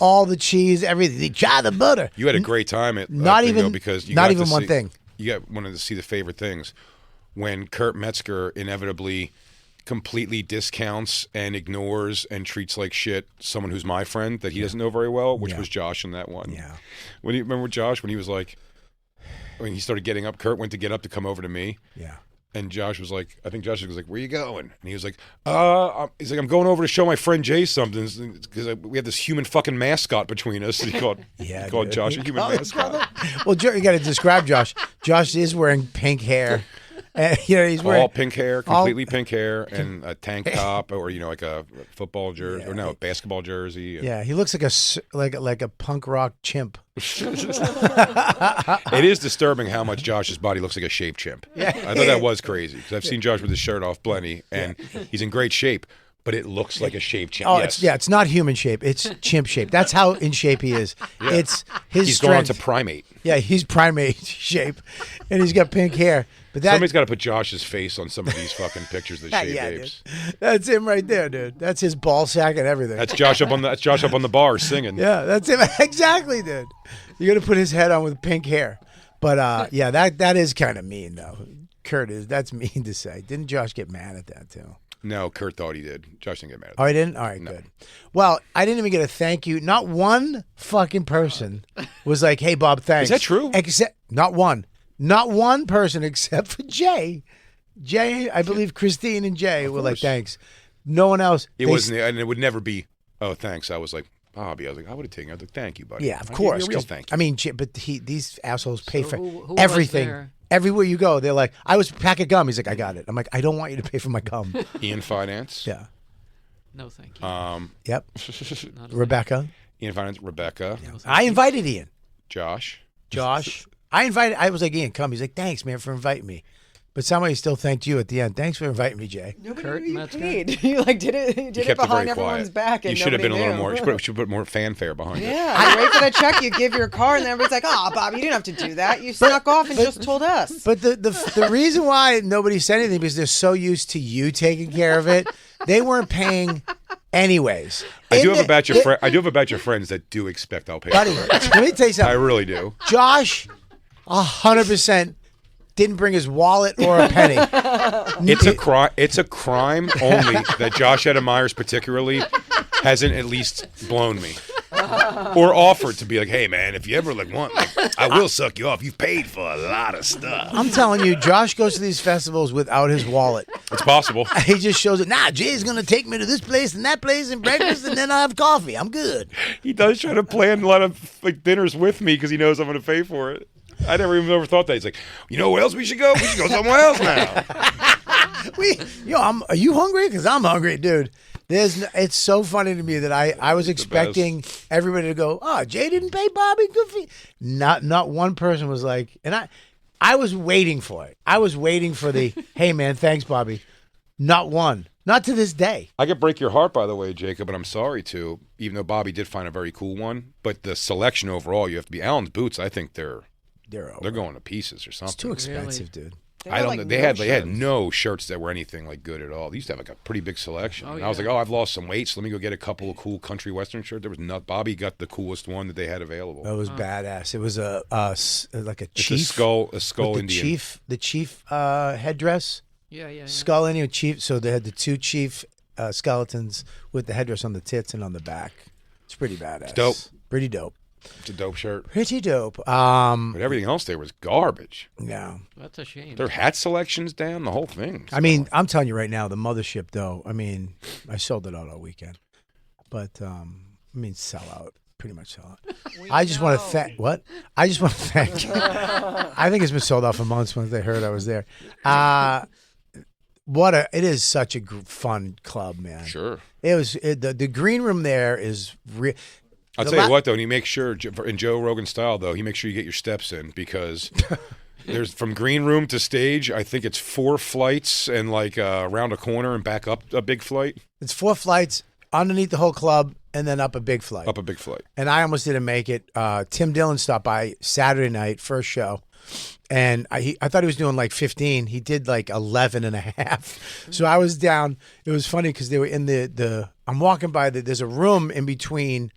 all the cheese, everything. They try the butter. You had a great time at Not bingo even- because you not got even to one see- thing. You wanted to see the favorite things when Kurt Metzger inevitably completely discounts and ignores and treats like shit someone who's my friend that he doesn't know very well, which Yeah. was Josh in that one. Yeah. When you remember Josh when he was like, when he started getting up, Kurt went to get up to come over to me. Yeah. And Josh was like, I think Josh was like, where you going? And he was like, I'm going over to show my friend Jay something because we had this human fucking mascot between us. And he called dude. Josh a human mascot. Well, you got to describe Josh. Josh is wearing pink hair. And, he's wearing All pink hair, completely pink hair, and a tank top, or like a football jersey, or no, a basketball jersey. Yeah, he looks like a punk rock chimp. It is disturbing how much Josh's body looks like a shaved chimp. Yeah. I thought that was crazy because I've seen Josh with his shirt off plenty, and he's in great shape, but it looks like a shaved chimp. Oh, yes. it's not human shape. It's chimp shape. That's how in shape he is. Yeah. It's his He's strength. gone to primate. Yeah, he's primate shape, and he's got pink hair. But Somebody's got to put Josh's face on some of these fucking pictures of the shaved apes. dude. That's him right there, dude. That's his ball sack and everything. That's Josh up on the bar singing. Yeah, that's him. Exactly, dude. You're gonna put his head on with pink hair. But yeah, that is kind of mean though. Kurt is. That's mean to say. Didn't Josh get mad at that too? No, Kurt thought he did. Josh didn't get mad at that. Oh, he didn't? All right, good. Well, I didn't even get a thank you. Not one fucking person was like, hey, Bob, thanks. Is that true? Except, not one. Not one person except for Jay Jay, I believe Christine and Jay were like, thanks. No one else. It wasn't, and it would never be, oh, thanks. I was like, Bobby. I was like, I would have taken it. I was like, thank you, buddy. Yeah, of I'll course. give you a real 'cause, thank you. I mean, but these assholes pay for who was everything. there? Everywhere you go, they're like, I was pack of gum. He's like, I got it. I'm like, I don't want you to pay for my gum. Ian Finance. Yeah. No, thank you. Yep. Not a Rebecca. Ian Finance, Rebecca, I invited Ian. Josh. I was like, Ian, come. He's like, thanks, man, for inviting me. But somebody still thanked you at the end. Thanks for inviting me, Jay. Nobody Kurt knew you Metzger? paid. You like did it You kept it behind very everyone's quiet. back, and You should have been a nobody little more. knew. You should put more fanfare behind it. Yeah, you wait for the check, you give your card, and then everybody's like, "Oh, Bob, you didn't have to do that. You snuck off and just told us." But the reason why nobody said anything because they're so used to you taking care of it, they weren't paying anyways. I do have about your friends that do expect I'll pay. Buddy, for it. let me tell you I something. really do. Josh, 100% didn't bring his wallet or a penny. It's a crime. It's a crime only that Josh Adam Myers particularly hasn't at least blown me or offered to be like, hey man, if you ever want, I will suck you off. You've paid for a lot of stuff. I'm telling you, Josh goes to these festivals without his wallet. It's possible. He just shows it. Nah, Jay's gonna take me to this place and that place and breakfast, and then I'll have coffee. I'm good. He does try to plan a lot of dinners with me because he knows I'm going to pay for it. I never even ever thought that. He's like, you know where else we should go? We should go somewhere else now. Are you hungry? Because I'm hungry, dude. It's so funny to me that I was expecting everybody to go, oh, Jay didn't pay Bobby. Good for you. Not one person was like, and I was waiting for it. I was waiting for the, hey man, thanks, Bobby. Not one. Not to this day. I could break your heart, by the way, Jacob, but I'm sorry to, even though Bobby did find a very cool one. But the selection overall, you have to be Allen's boots. I think they're going to pieces or something. It's too expensive, dude. I don't know. They had no shirts that were anything like good at all. They used to have like a pretty big selection. And I was like, I've lost some weight, so let me go get a couple of cool country western shirts. There was not. Bobby got the coolest one that they had available. That was badass. It was like a chief. It's a skull with Indian. The chief headdress. Yeah. Skull Indian chief. So they had the two chief skeletons with the headdress on the tits and on the back. It's pretty badass. It's dope. Pretty dope. It's a dope shirt. Pretty dope. But everything else there was garbage. Yeah. That's a shame. Their hat selections down, the whole thing. I mean, I'm telling you right now, the mothership though. I mean, I sold it out all weekend, but sell out. Pretty much sell out. I just want to thank. What? I just want to thank. I think it's been sold out for months once they heard I was there. It is such a fun club, man. Sure. The green room there is real. I'll tell you what, though, and he makes sure, in Joe Rogan style, though, he makes sure you get your steps in because there's from green room to stage, I think it's 4 flights and around a corner and back up a big flight. It's 4 flights underneath the whole club and then up a big flight. Up a big flight. And I almost didn't make it. Tim Dillon stopped by Saturday night, first show. And I thought he was doing 15. He did 11 and a half. So I was down. It was funny because they were in I'm walking by, there's a room in between,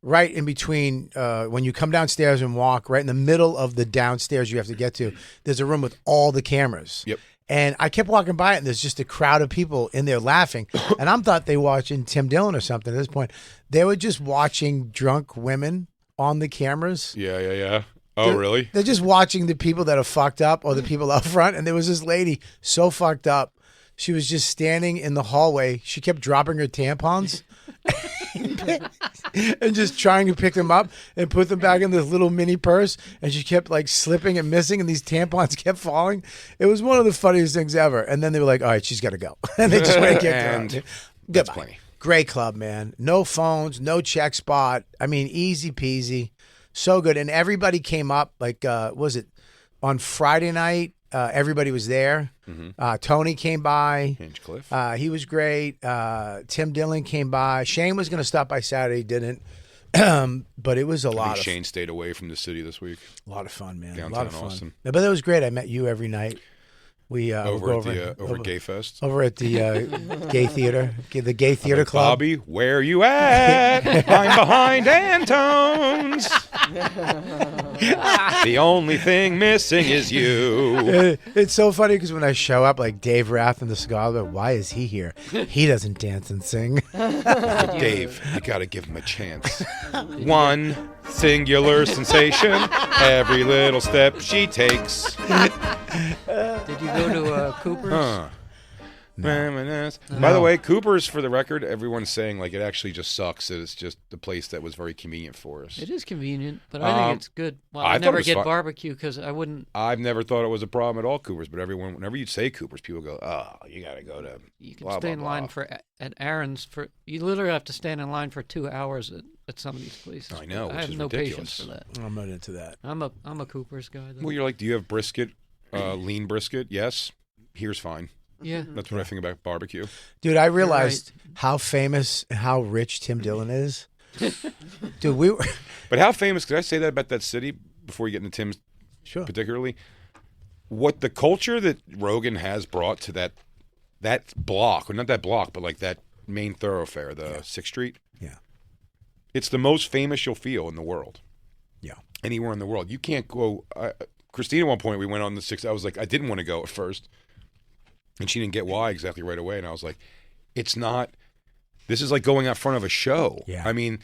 right in between when you come downstairs and walk, right in the middle of the downstairs you have to get to, there's a room with all the cameras. Yep. And I kept walking by it, and there's just a crowd of people in there laughing. And I thought they were watching Tim Dillon or something at this point. They were just watching drunk women on the cameras. Yeah. Oh, really? They're just watching the people that are fucked up or the people out front. And there was this lady so fucked up. She was just standing in the hallway. She kept dropping her tampons and just trying to pick them up and put them back in this little mini purse. And she kept slipping and missing, and these tampons kept falling. It was one of the funniest things ever. And then they were like, all right, she's got to go. And they just went and kicked her out. That's Goodbye. plenty. Great club, man. No phones, no check spot. I mean, easy peasy. So good. And everybody came up, was it on Friday night? Everybody was there. Mm-hmm. Tony came by. Hinchcliffe. He was great. Tim Dillon came by. Shane was going to stop by Saturday, didn't. But it was a lot of Shane stayed away from the city this week. A lot of fun, man. Downtown a lot of fun. Austin. Yeah, but it was great. I met you every night. We over at Gay Fest. Over at the Gay Theater, the Gay Theater Club. Bobby, where you at? I'm behind Antone's. The only thing missing is you. It's so funny because when I show up, like Dave Rath and the Cigar, but why is he here? He doesn't dance and sing. Dave, you gotta give him a chance. One singular sensation, every little step she takes. Did you go to Cooper's? Huh. By the way, Cooper's, for the record, everyone's saying like it actually just sucks that it's just the place that was very convenient for us. It is convenient, but I think it's good. Well, I I thought it never was get fun. barbecue because I wouldn't. I've never thought it was a problem at all, Cooper's, but everyone, whenever you say Cooper's, people go, "Oh, you gotta go to." You can blah, stay blah, in line blah." at Aaron's for. You literally have to stand in line for 2 hours at some of these places. I know, I which have is no ridiculous. patience for that. I'm not into that. I'm a Cooper's guy. Though. Well, you're like, do you have brisket, lean brisket? Yes. Here's fine. Yeah. That's what I think about barbecue. Dude, I realized how famous and how rich Tim Dillon is. Dude, we were But how famous? Could I say that about that city before we get into Tim's sure. particularly? What the culture that Rogan has brought to that block, or not that block, but like that main thoroughfare, the 6th Street. Yeah. It's the most famous you'll feel in the world. Yeah. Anywhere in the world. You can't go. Christina, at one point, we went on the 6th. I was like, I didn't want to go at first. And she didn't get why exactly right away. And I was like, it's not. This is like going out front of a show. Yeah. I mean,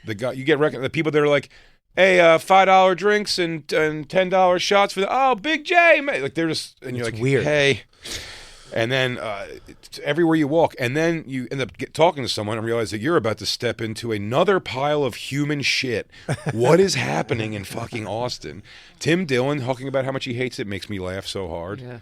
the guy you get the people that are like, hey, $5 drinks and $10 shots for Big J, man. Like they're just, and you're It's like, weird. hey. And then it's everywhere you walk, and then you end up talking to someone and realize that you're about to step into another pile of human shit. What is happening in fucking Austin? Tim Dillon talking about how much he hates it makes me laugh so hard. Yeah.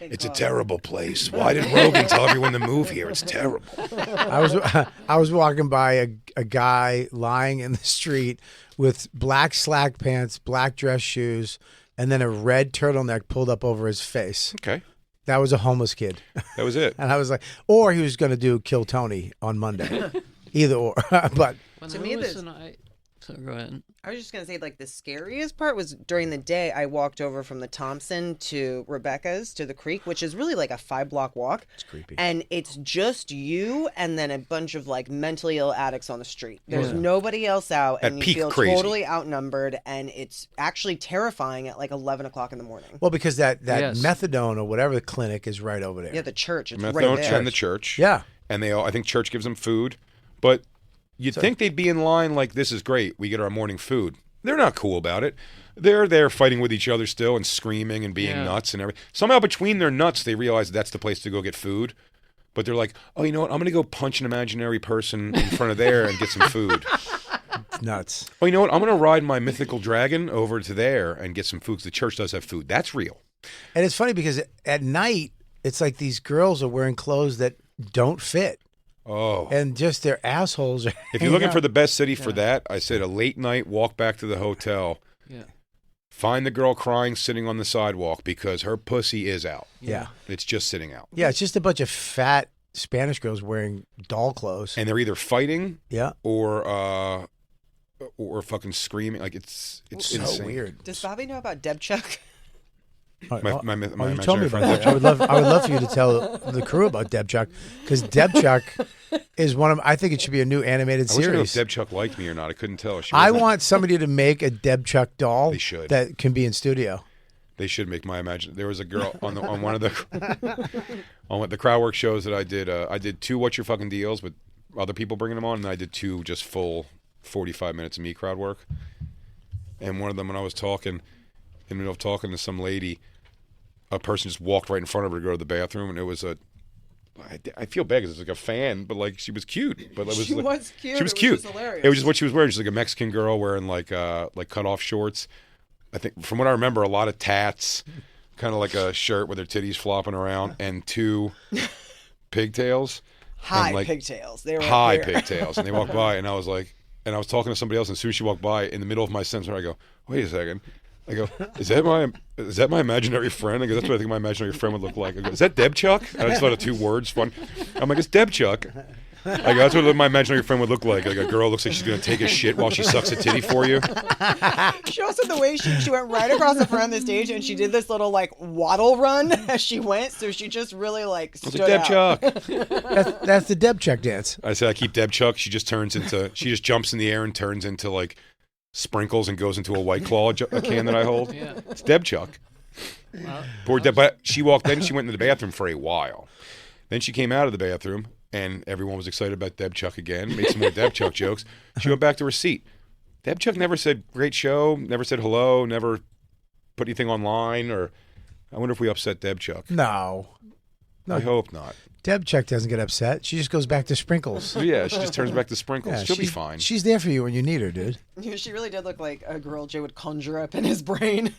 It's a terrible place. Why did Rogan tell everyone to move here? It's terrible. I was walking by a guy lying in the street with black slack pants, black dress shoes, and then a red turtleneck pulled up over his face. Okay. That was a homeless kid. That was it. And I was like, or he was going to do Kill Tony on Monday. Either or. But When To me, Lewis this- and I. So go ahead. I was just gonna say, like, the scariest part was during the day. I walked over from the Thompson to Rebecca's to the creek, which is really like a 5-block walk. It's creepy. And it's just you and then a bunch of like mentally ill addicts on the street. There's Yeah. nobody else out, At and you peak feel crazy. totally outnumbered. And it's actually terrifying at like 11 o'clock in the morning. well, because that Yes. methadone or whatever the clinic is right over there. Yeah, the church. It's right Methadone there. and the church. Yeah. And they all, I think church gives them food, but you'd think they'd be in line like, this is great. We get our morning food. They're not cool about it. They're there fighting with each other still and screaming and being Yeah. nuts and everything. Somehow between their nuts, they realize that's the place to go get food. But they're like, oh, you know what? I'm going to go punch an imaginary person in front of there and get some food. It's nuts. Oh, you know what? I'm going to ride my mythical dragon over to there and get some food 'cause the church does have food. That's real. And it's funny because at night, it's like these girls are wearing clothes that don't fit. Oh. And just their assholes are If you're looking hanging for out. the best city for that, I said a late night walk back to the hotel. Yeah. Find the girl crying sitting on the sidewalk because her pussy is out. Yeah. It's just sitting out. Yeah, it's just a bunch of fat Spanish girls wearing doll clothes. And they're either fighting Yeah. or fucking screaming. Like it's So insane. weird. Does Bobby know about Deb Chuck? My you told me imaginary about friend. that. I would love for you to tell the crew about Deb Chuck because Deb Chuck is one of. I think it should be a new animated I wish I knew if series. Deb Chuck liked me or not. I couldn't tell. She I wasn't- want somebody to make a Deb Chuck doll. They should. That can be in studio. They should make my imagine. There was a girl on one of the on the crowd work shows that I did. I did 2 What's Your Fucking Deals with other people bringing them on, and I did 2 just full 45 minutes of me crowd work. And one of them, when I was talking, in the middle of talking to some lady, a person just walked right in front of her to go to the bathroom, and it was I feel bad because it's like a fan, but like she was cute. But it was She like, was cute. She was It was cute. just hilarious. It was just what she was wearing. She's like a Mexican girl wearing like cut off shorts. I think from what I remember, a lot of tats, kind of like a shirt with her titties flopping around, and 2 pigtails. High and, like, pigtails. They were high here. pigtails. And they walked by, and I was like, and I was talking to somebody else, and as soon as she walked by, in the middle of my sentence, I go, wait a second. I go, is that my imaginary friend? I go, that's what I think my imaginary friend would look like. I go, is that Deb Chuck? And I just thought of 2 words, fun. I'm like, it's Deb Chuck. I go, that's what my imaginary friend would look like. Like a girl looks like she's gonna take a shit while she sucks a titty for you. She also, the way she went right across the front of the stage and she did this little like waddle run as she went. So she just really like I was stood like, Deb out. Chuck. That's the Deb Chuck dance. I said, I keep Deb Chuck. She just jumps in the air and turns into like sprinkles and goes into a White Claw a can that I hold. Yeah. It's Deb Chuck. Poor Deb. But she walked in. She went into the bathroom for a while. Then she came out of the bathroom, and everyone was excited about Deb Chuck again. Made some more Deb Chuck jokes. She went back to her seat. Deb Chuck never said great show. Never said hello. Never put anything online. Or I wonder if we upset Deb Chuck. No. I hope not. Deb Chuck doesn't get upset. She just goes back to sprinkles. Yeah, she just turns back to sprinkles. Yeah, She'll be fine. She's there for you when you need her, dude. She really did look like a girl Jay would conjure up in his brain.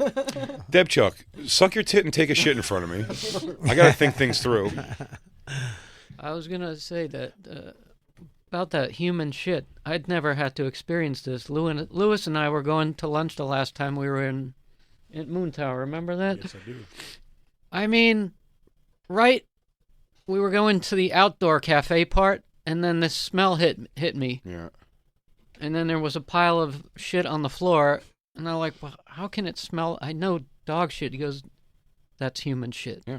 Deb Chuck, suck your tit and take a shit in front of me. I got to think things through. I was gonna say that about that human shit. I'd never had to experience this. Lewis and I were going to lunch the last time we were in Moon Tower. Remember that? Yes, I do. I mean, right. We were going to the outdoor cafe part, and then this smell hit me. Yeah. And then there was a pile of shit on the floor, and I'm like, well, how can it smell? I know dog shit. He goes, that's human shit. Yeah.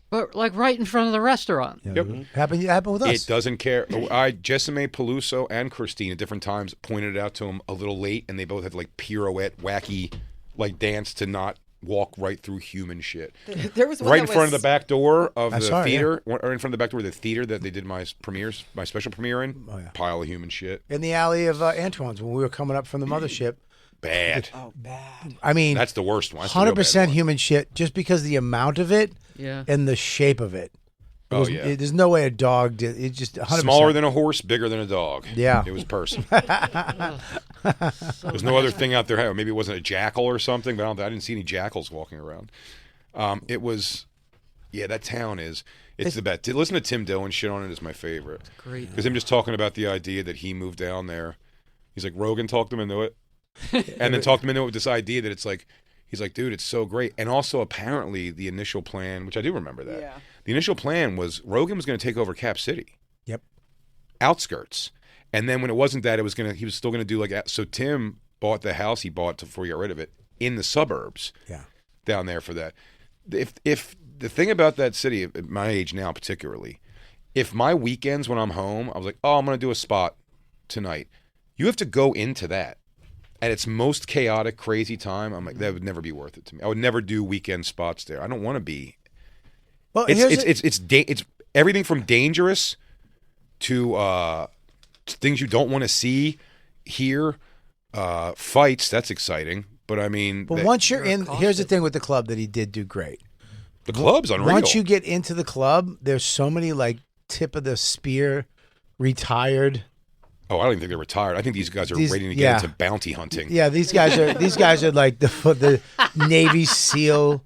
But like right in front of the restaurant. Yeah, Yep. Happened with us. It doesn't care. Jessime Peluso and Christine at different times pointed it out to him a little late, and they both had like pirouette, wacky, like dance to not walk right through human shit. There was one Right in that front of was- the back door of I the saw it, theater, or in front of the back door of the theater that they did my special premiere in. Oh, yeah. Pile of human shit. In the alley of Antoine's when we were coming up from the mothership. Bad. Oh, bad. I mean, That's the worst one. That's the real bad 100% one. human shit just because the amount of it Yeah. and the shape of it. Oh, yeah. There's no way a dog did it. Just 100%. Smaller than a horse, bigger than a dog. Yeah. It was a person. There's no other thing out there. Maybe it wasn't a jackal or something, but I didn't see any jackals walking around. It was, yeah, that town is, it's the best. Listen to Tim Dillon shit on it is my favorite. Great. Because him just talking about the idea that he moved down there. He's like, Rogan talked him into it. And then talked him into it with this idea that it's like, he's like, dude, it's so great. And also apparently the initial plan, which I do remember that. Yeah. The initial plan was Rogan was going to take over Cap City. Yep. Outskirts. And then when it wasn't that, he was still going to do like, so Tim bought the house he bought before he got rid of it in the suburbs. Yeah. Down there for that. If the thing about that city, at my age now particularly, if my weekends when I'm home, I was like, oh, I'm going to do a spot tonight. You have to go into that. At its most chaotic, crazy time, I'm like, that would never be worth it to me. I would never do weekend spots there. I don't want to be. Well, It's everything from dangerous to things you don't want to see, hear, fights. That's exciting. But I mean, But once you're in, here's the thing with the club that he did do great. the club's unreal. Once you get into the club, there's so many like tip of the spear, retired. Oh, I don't even think they're retired. I think these guys are These- ready to get yeah. into bounty hunting. Yeah, these guys are like the Navy SEAL,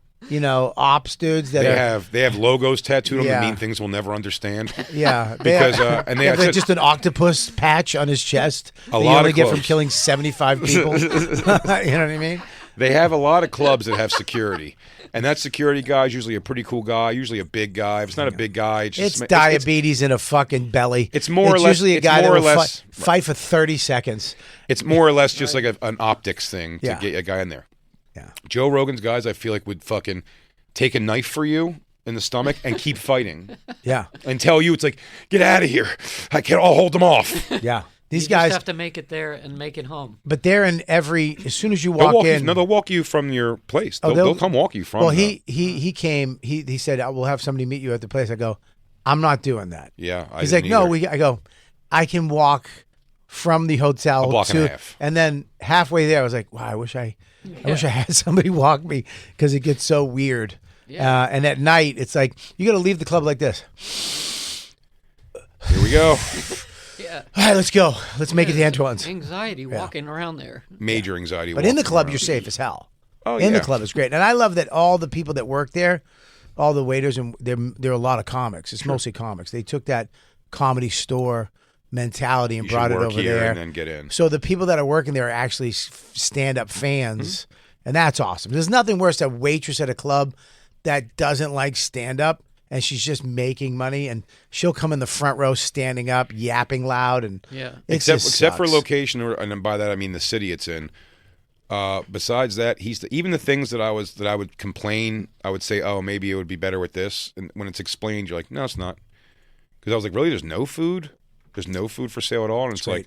ops dudes that They have logos tattooed on them Yeah. that mean things we'll never understand. Yeah, Because, and they have have like just an octopus patch on his chest. A that you lot only of get from clothes. killing 75 people. You know what I mean? They have a lot of clubs that have security. And that security guy is usually a pretty cool guy, usually a big guy. If it's not a big guy, It's diabetes in a fucking belly. It's more or less- usually a it's guy that more or will less- fight for 30 seconds. It's more or less just like an optics thing to Yeah. get a guy in there. Yeah. Joe Rogan's guys, I feel like, would fucking take a knife for you in the stomach and keep fighting Yeah, and tell you, it's like, get out of here. I'll hold them off. yeah. These You guys, just have to make it there and make it home. but they're in every. As soon as you They'll walk walk you, in, no, they'll walk you from your place. Oh, They'll come walk you from. Well, he came. He said, "I will have somebody meet you at the place." I go, "I'm not doing that." yeah. I He's like, didn't "No, either. I go, "I can walk from the hotel A block to," and a half. and then halfway there, I was like, "Wow, I wish I had somebody walk me because it gets so weird." Yeah. And at night, it's like you got to leave the club like this. Here we go. Yeah. All right, let's go. Let's make it to Antoine's. Anxiety walking around there. Major anxiety. But in the walking club, around. you're safe as hell. Oh, In the yeah. club is great, and I love that all the people that work there, all the waiters, and there are a lot of comics. It's mostly comics. They took that comedy store mentality and You should brought it work over here there. and then get in. So the people that are working there are actually stand-up fans, and that's awesome. There's nothing worse than a waitress at a club that doesn't like stand-up, and she's just making money, and she'll come in the front row standing up, yapping loud, and Yeah. it except just except for sucks. location, and by that I mean the city it's in. Besides that, even the things that I would complain, I would say, oh, maybe it would be better with this. And when it's explained, you're like, no, it's not. Because I was like, really, there's no food? There's no food for sale at all? And it's great. like,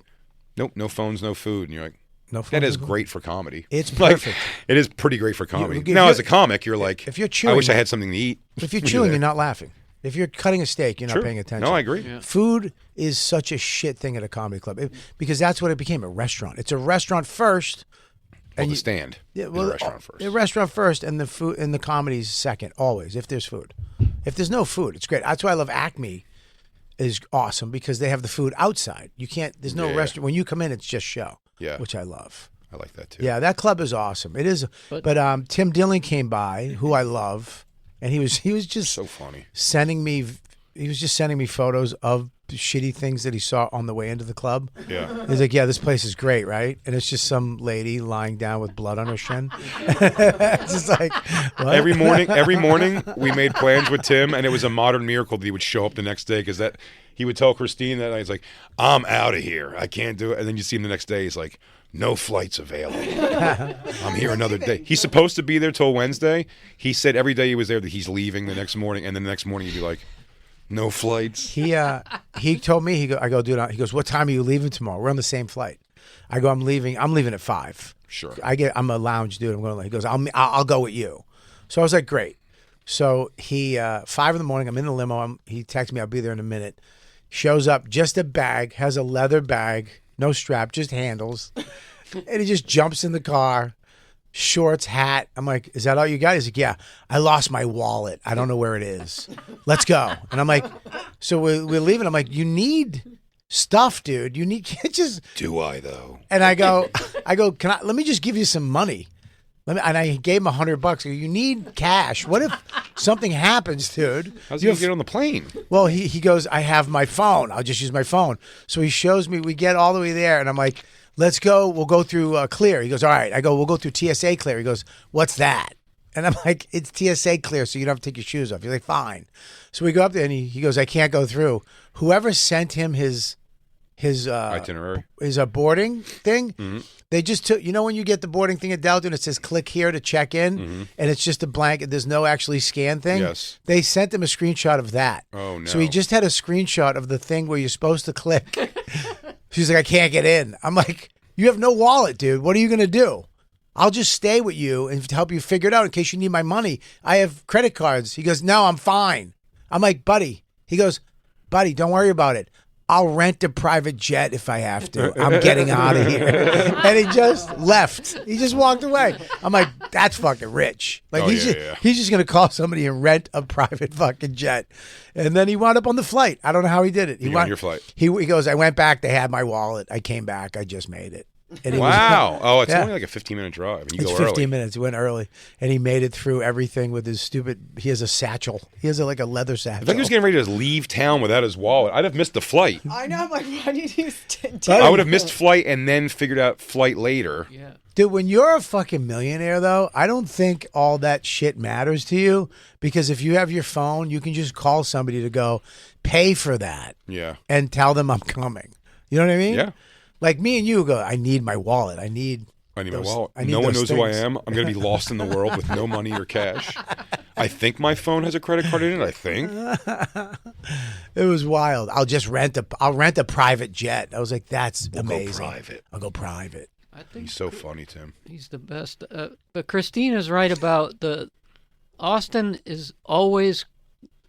nope, no phones, no food. And you're like, No food. That is great for comedy. It's Like, perfect. it is pretty great for comedy. if Now, you're- as a comic, you're like, if you're I chewing- wish I had something to eat. If you're when chewing, there. you're not laughing. If you're cutting a steak, you're not Sure. paying attention. No, I agree. Yeah. Food is such a shit thing at a comedy club because that's what it became, a restaurant. It's a restaurant first. Well, the stand in the restaurant first. The restaurant first, and the food and the comedy's second. Always, if there's food. If there's no food, it's great. That's why I love Acme. Is awesome because they have the food outside. You can't. There's no Yeah. restaurant when you come in. It's just show. Yeah. which I love. I like that too. Yeah, that club is awesome. It is. But Tim Dillon came by, who I love, and he was just So funny. sending me. He was just sending me photos of shitty things that he saw on the way into the club. Yeah. He's like, "Yeah, this place is great, right?" And it's just some lady lying down with blood on her shin. It's just like what? Every morning we made plans with Tim, and it was a modern miracle that he would show up the next day because that he would tell Christine that night, he's like, "I'm out of here. I can't do it." And then you see him the next day, he's like, "No flights available. I'm here another day." He's supposed to be there till Wednesday. He said every day he was there that he's leaving the next morning, and then the next morning he'd be like, "No flights." He told me I go, dude. He goes, "What time are you leaving tomorrow?" We're on the same flight. I go, I'm leaving at 5. Sure. I'm a lounge dude. I'm going. He goes, I'll go with you. So I was like, great. So he 5 in the morning. I'm in the limo. He texts me, I'll be there in a minute. Shows up, just a bag, has a leather bag, no strap, just handles, and he just jumps in the car. Shorts, hat. I'm like, "Is that all you got?" He's like, "Yeah, I lost my wallet. I don't know where it is. Let's go." And I'm like, so we're leaving. I'm like, "You need stuff, dude. You can't just." Do I though? And I go, let me just give you some money. And I gave him $100. I go, "You need cash. What if something happens, dude?" How's he gonna get on the plane? Well, he goes, "I have my phone. I'll just use my phone." So he shows me. We get all the way there, and I'm like, "Let's go. We'll go through Clear." He goes, "All right." I go, "We'll go through TSA Clear." He goes, "What's that?" And I'm like, "It's TSA Clear, so you don't have to take your shoes off." He's like, "Fine." So we go up there, and he goes, "I can't go through." Whoever sent him his Itinerary. his boarding thing, Mm-hmm. they just took. You know when you get the boarding thing at Delta and it says "click here to check in," and it's just a blank. There's no actually scan thing. Yes. They sent him a screenshot of that. Oh, no. So he just had a screenshot of the thing where you're supposed to click. She's like, "I can't get in." I'm like, "You have no wallet, dude. What are you gonna do? I'll just stay with you and help you figure it out in case you need my money. I have credit cards." He goes, "No, I'm fine." I'm like, "Buddy." He goes, "Buddy, don't worry about it. I'll rent a private jet if I have to. I'm getting out of here." And he just left. He just walked away. I'm like, that's fucking rich. Like Oh, he's yeah. just gonna call somebody and rent a private fucking jet. And then he wound up on the flight. I don't know how he did it. You on your flight? He goes, "I went back. They had my wallet. I came back. I just made it." And he was- Wow. Oh, it's Yeah. only like a 15-minute drive, and you It's go 15 early. minutes. He went early, and he made it through everything with his stupid. He has a satchel. He has like a leather I satchel. think he was getting ready to leave town without his wallet. I'd have missed the flight. I know. I'm like, why did you? I would have missed flight and then figured out flight later. Yeah. Dude, when you're a fucking millionaire, though, I don't think all that shit matters to you because if you have your phone, you can just call somebody to go pay for that Yeah. and tell them I'm coming. You know what I mean? Yeah. Like me and you go, "I need my wallet. I need I need those- my wallet. I need No one those knows who I things." am. I'm going to be lost in the world with no money or cash. I think my phone has a credit card in it. I think. It was wild. I'll rent a private jet. I was like, that's Go amazing. private. I'll go private. I think He's so funny, Tim. he's the best. But Christine is right about Austin is always,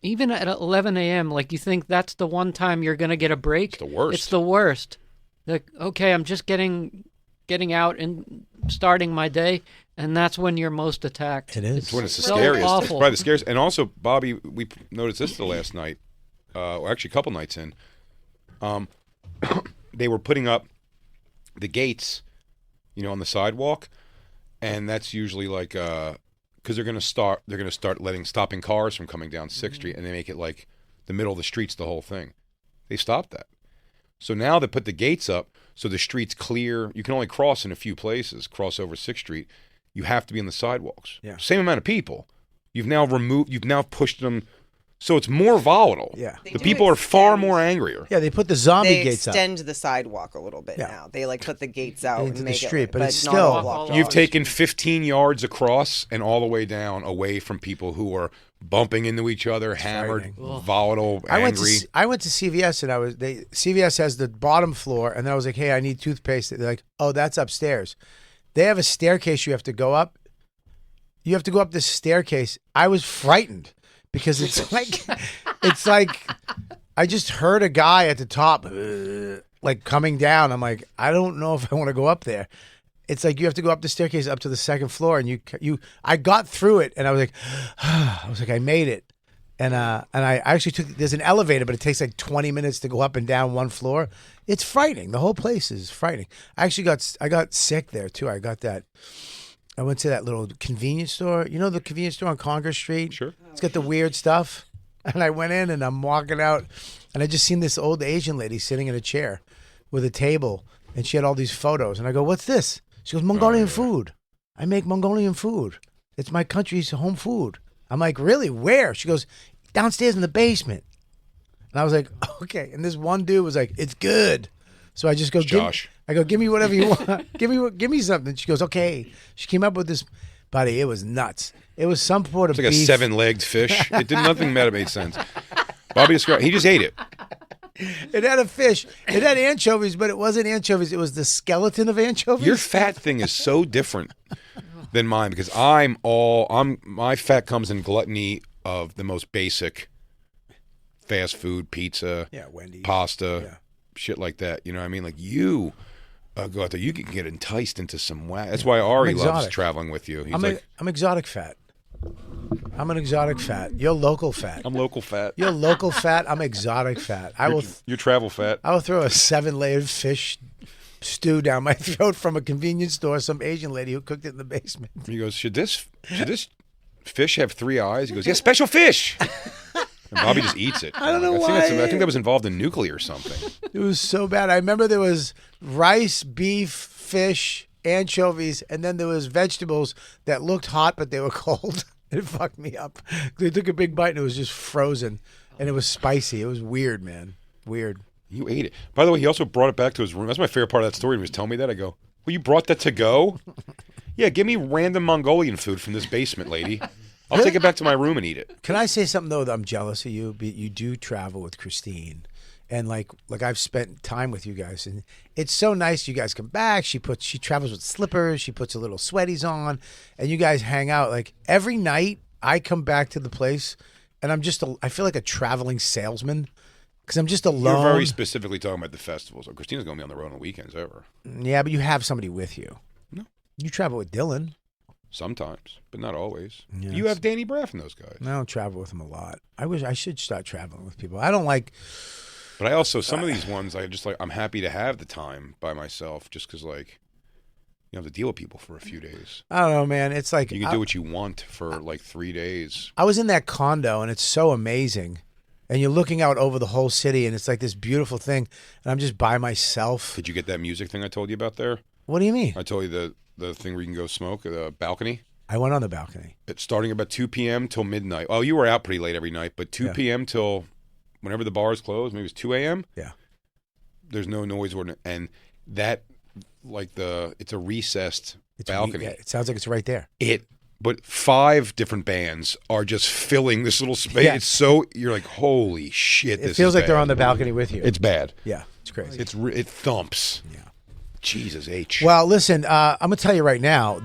even at 11 a.m., like you think that's the one time you're going to get a break. It's the worst. It's the worst. Like, okay, I'm just getting out and starting my day, and that's when you're most attacked. It is. It's when it's the So scariest. It's awful. probably the scariest. And also, Bobby, we noticed this the last night, or actually a couple nights in. They were putting up the gates, on the sidewalk, and that's usually like because they're gonna start stopping cars from coming down 6th Street, and they make it like the middle of the street's the whole thing. They stopped that. So now they put the gates up so the street's clear. You can only cross in a few places, cross over 6th Street. You have to be on the sidewalks. Yeah. Same amount of people. You've now pushed them So it's more volatile. Yeah. The people are far more angrier. Yeah, they put the zombie They gates up. extend the sidewalk a little bit Yeah. now. They like put the gates out Into and the make street, it, but it's not still- all blocked You've off. taken 15 yards across and all the way down, away from people who are bumping into each other, hammered, volatile, angry. I went to CVS and CVS has the bottom floor, and then I was like, hey, I need toothpaste. They're like, oh, that's upstairs. They have a staircase you have to go up. You have to go up this staircase. I was frightened because it's like I just heard a guy at the top like coming down. I'm like, I don't know if I want to go up there. It's like you have to go up the staircase up to the second floor, and I got through it, and I was like, I made it, and I actually took. There's an elevator, but it takes like 20 minutes to go up and down one floor. It's frightening. The whole place is frightening. I got sick there too. I went to that little convenience store. You know the convenience store on Congress Street? Sure. It's got the weird stuff. And I went in and I'm walking out, and I just seen this old Asian lady sitting in a chair with a table, and she had all these photos. And I go, what's this? She goes, Mongolian food. I make Mongolian food. It's my country's home food. I'm like, really? Where? She goes, downstairs in the basement. And I was like, okay. And this one dude was like, it's good. So I just go, Josh. I go, give me whatever you want. give me something. She goes, okay. She came up with this, buddy. It was nuts. It was some sort of It's like beef. a 7-legged fish. It did nothing that made sense. Bobby described. He just ate it. It had a fish. It had anchovies, but it wasn't anchovies. It was the skeleton of anchovies. Your fat thing is so different than mine because my fat comes in gluttony of the most basic fast food, pizza, Wendy's, pasta, shit like that. You know what I mean? Like you go out there, you can get enticed into some whack. That's why Ari loves exotic. traveling with you. He's I'm exotic fat. I'm an exotic fat. You're local fat. I'm local fat. You're local fat. I'm exotic fat. You're travel fat. I will throw a 7-layered fish stew down my throat from a convenience store. Some Asian lady who cooked it in the basement. He goes, should this fish have 3 eyes? He goes, yeah, special fish. And Bobby just eats it. I don't know why. I think that was involved in nuclear or something. It was so bad. I remember there was rice, beef, fish, anchovies, and then there was vegetables that looked hot, but they were cold. It fucked me up. They took a big bite and it was just frozen, and it was spicy. It was weird, man. Weird. You ate it. By the way, he also brought it back to his room. That's my favorite part of that story. He was telling me that. I go, well, you brought that to go? Yeah, give me random Mongolian food from this basement, lady. I'll take it back to my room and eat it. Can I say something though? That I'm jealous of you. You do travel with Christine, and like I've spent time with you guys, and it's so nice. You guys come back. She travels with slippers. She puts a little sweaties on, and you guys hang out. Like every night, I come back to the place, and I feel like a traveling salesman because I'm just alone. You're very specifically talking about the festivals. So Christina's going to be on the road on the weekends ever. Yeah, but you have somebody with you. No. You travel with Dylan. Sometimes, but not always. Yeah, you have Danny Braff and those guys. I don't travel with him a lot. I should start traveling with people. I don't like. But I also, some of these ones, I'm happy to have the time by myself just because, like, you have to deal with people for a few days. I don't know, man. It's like You can do what you want for like 3 days. I was in that condo, and it's so amazing. And you're looking out over the whole city, and it's like this beautiful thing. And I'm just by myself. Did you get that music thing I told you about there? What do you mean? I told you the thing where you can go smoke, the balcony. I went on the balcony. It's starting about 2 p.m. till midnight. Oh, you were out pretty late every night, but 2 p.m. till whenever the bars close, maybe it's 2 a.m. Yeah. There's no noise ordinance. And that, it's a recessed balcony. Yeah, it sounds like it's right there. But 5 different bands are just filling this little space. Yeah. It's so, you're like, holy shit, this It feels is like they're bad. on the balcony with you. It's bad. Yeah, it's crazy. It thumps. Yeah. Jesus H. Well, listen, I'm going to tell you right now,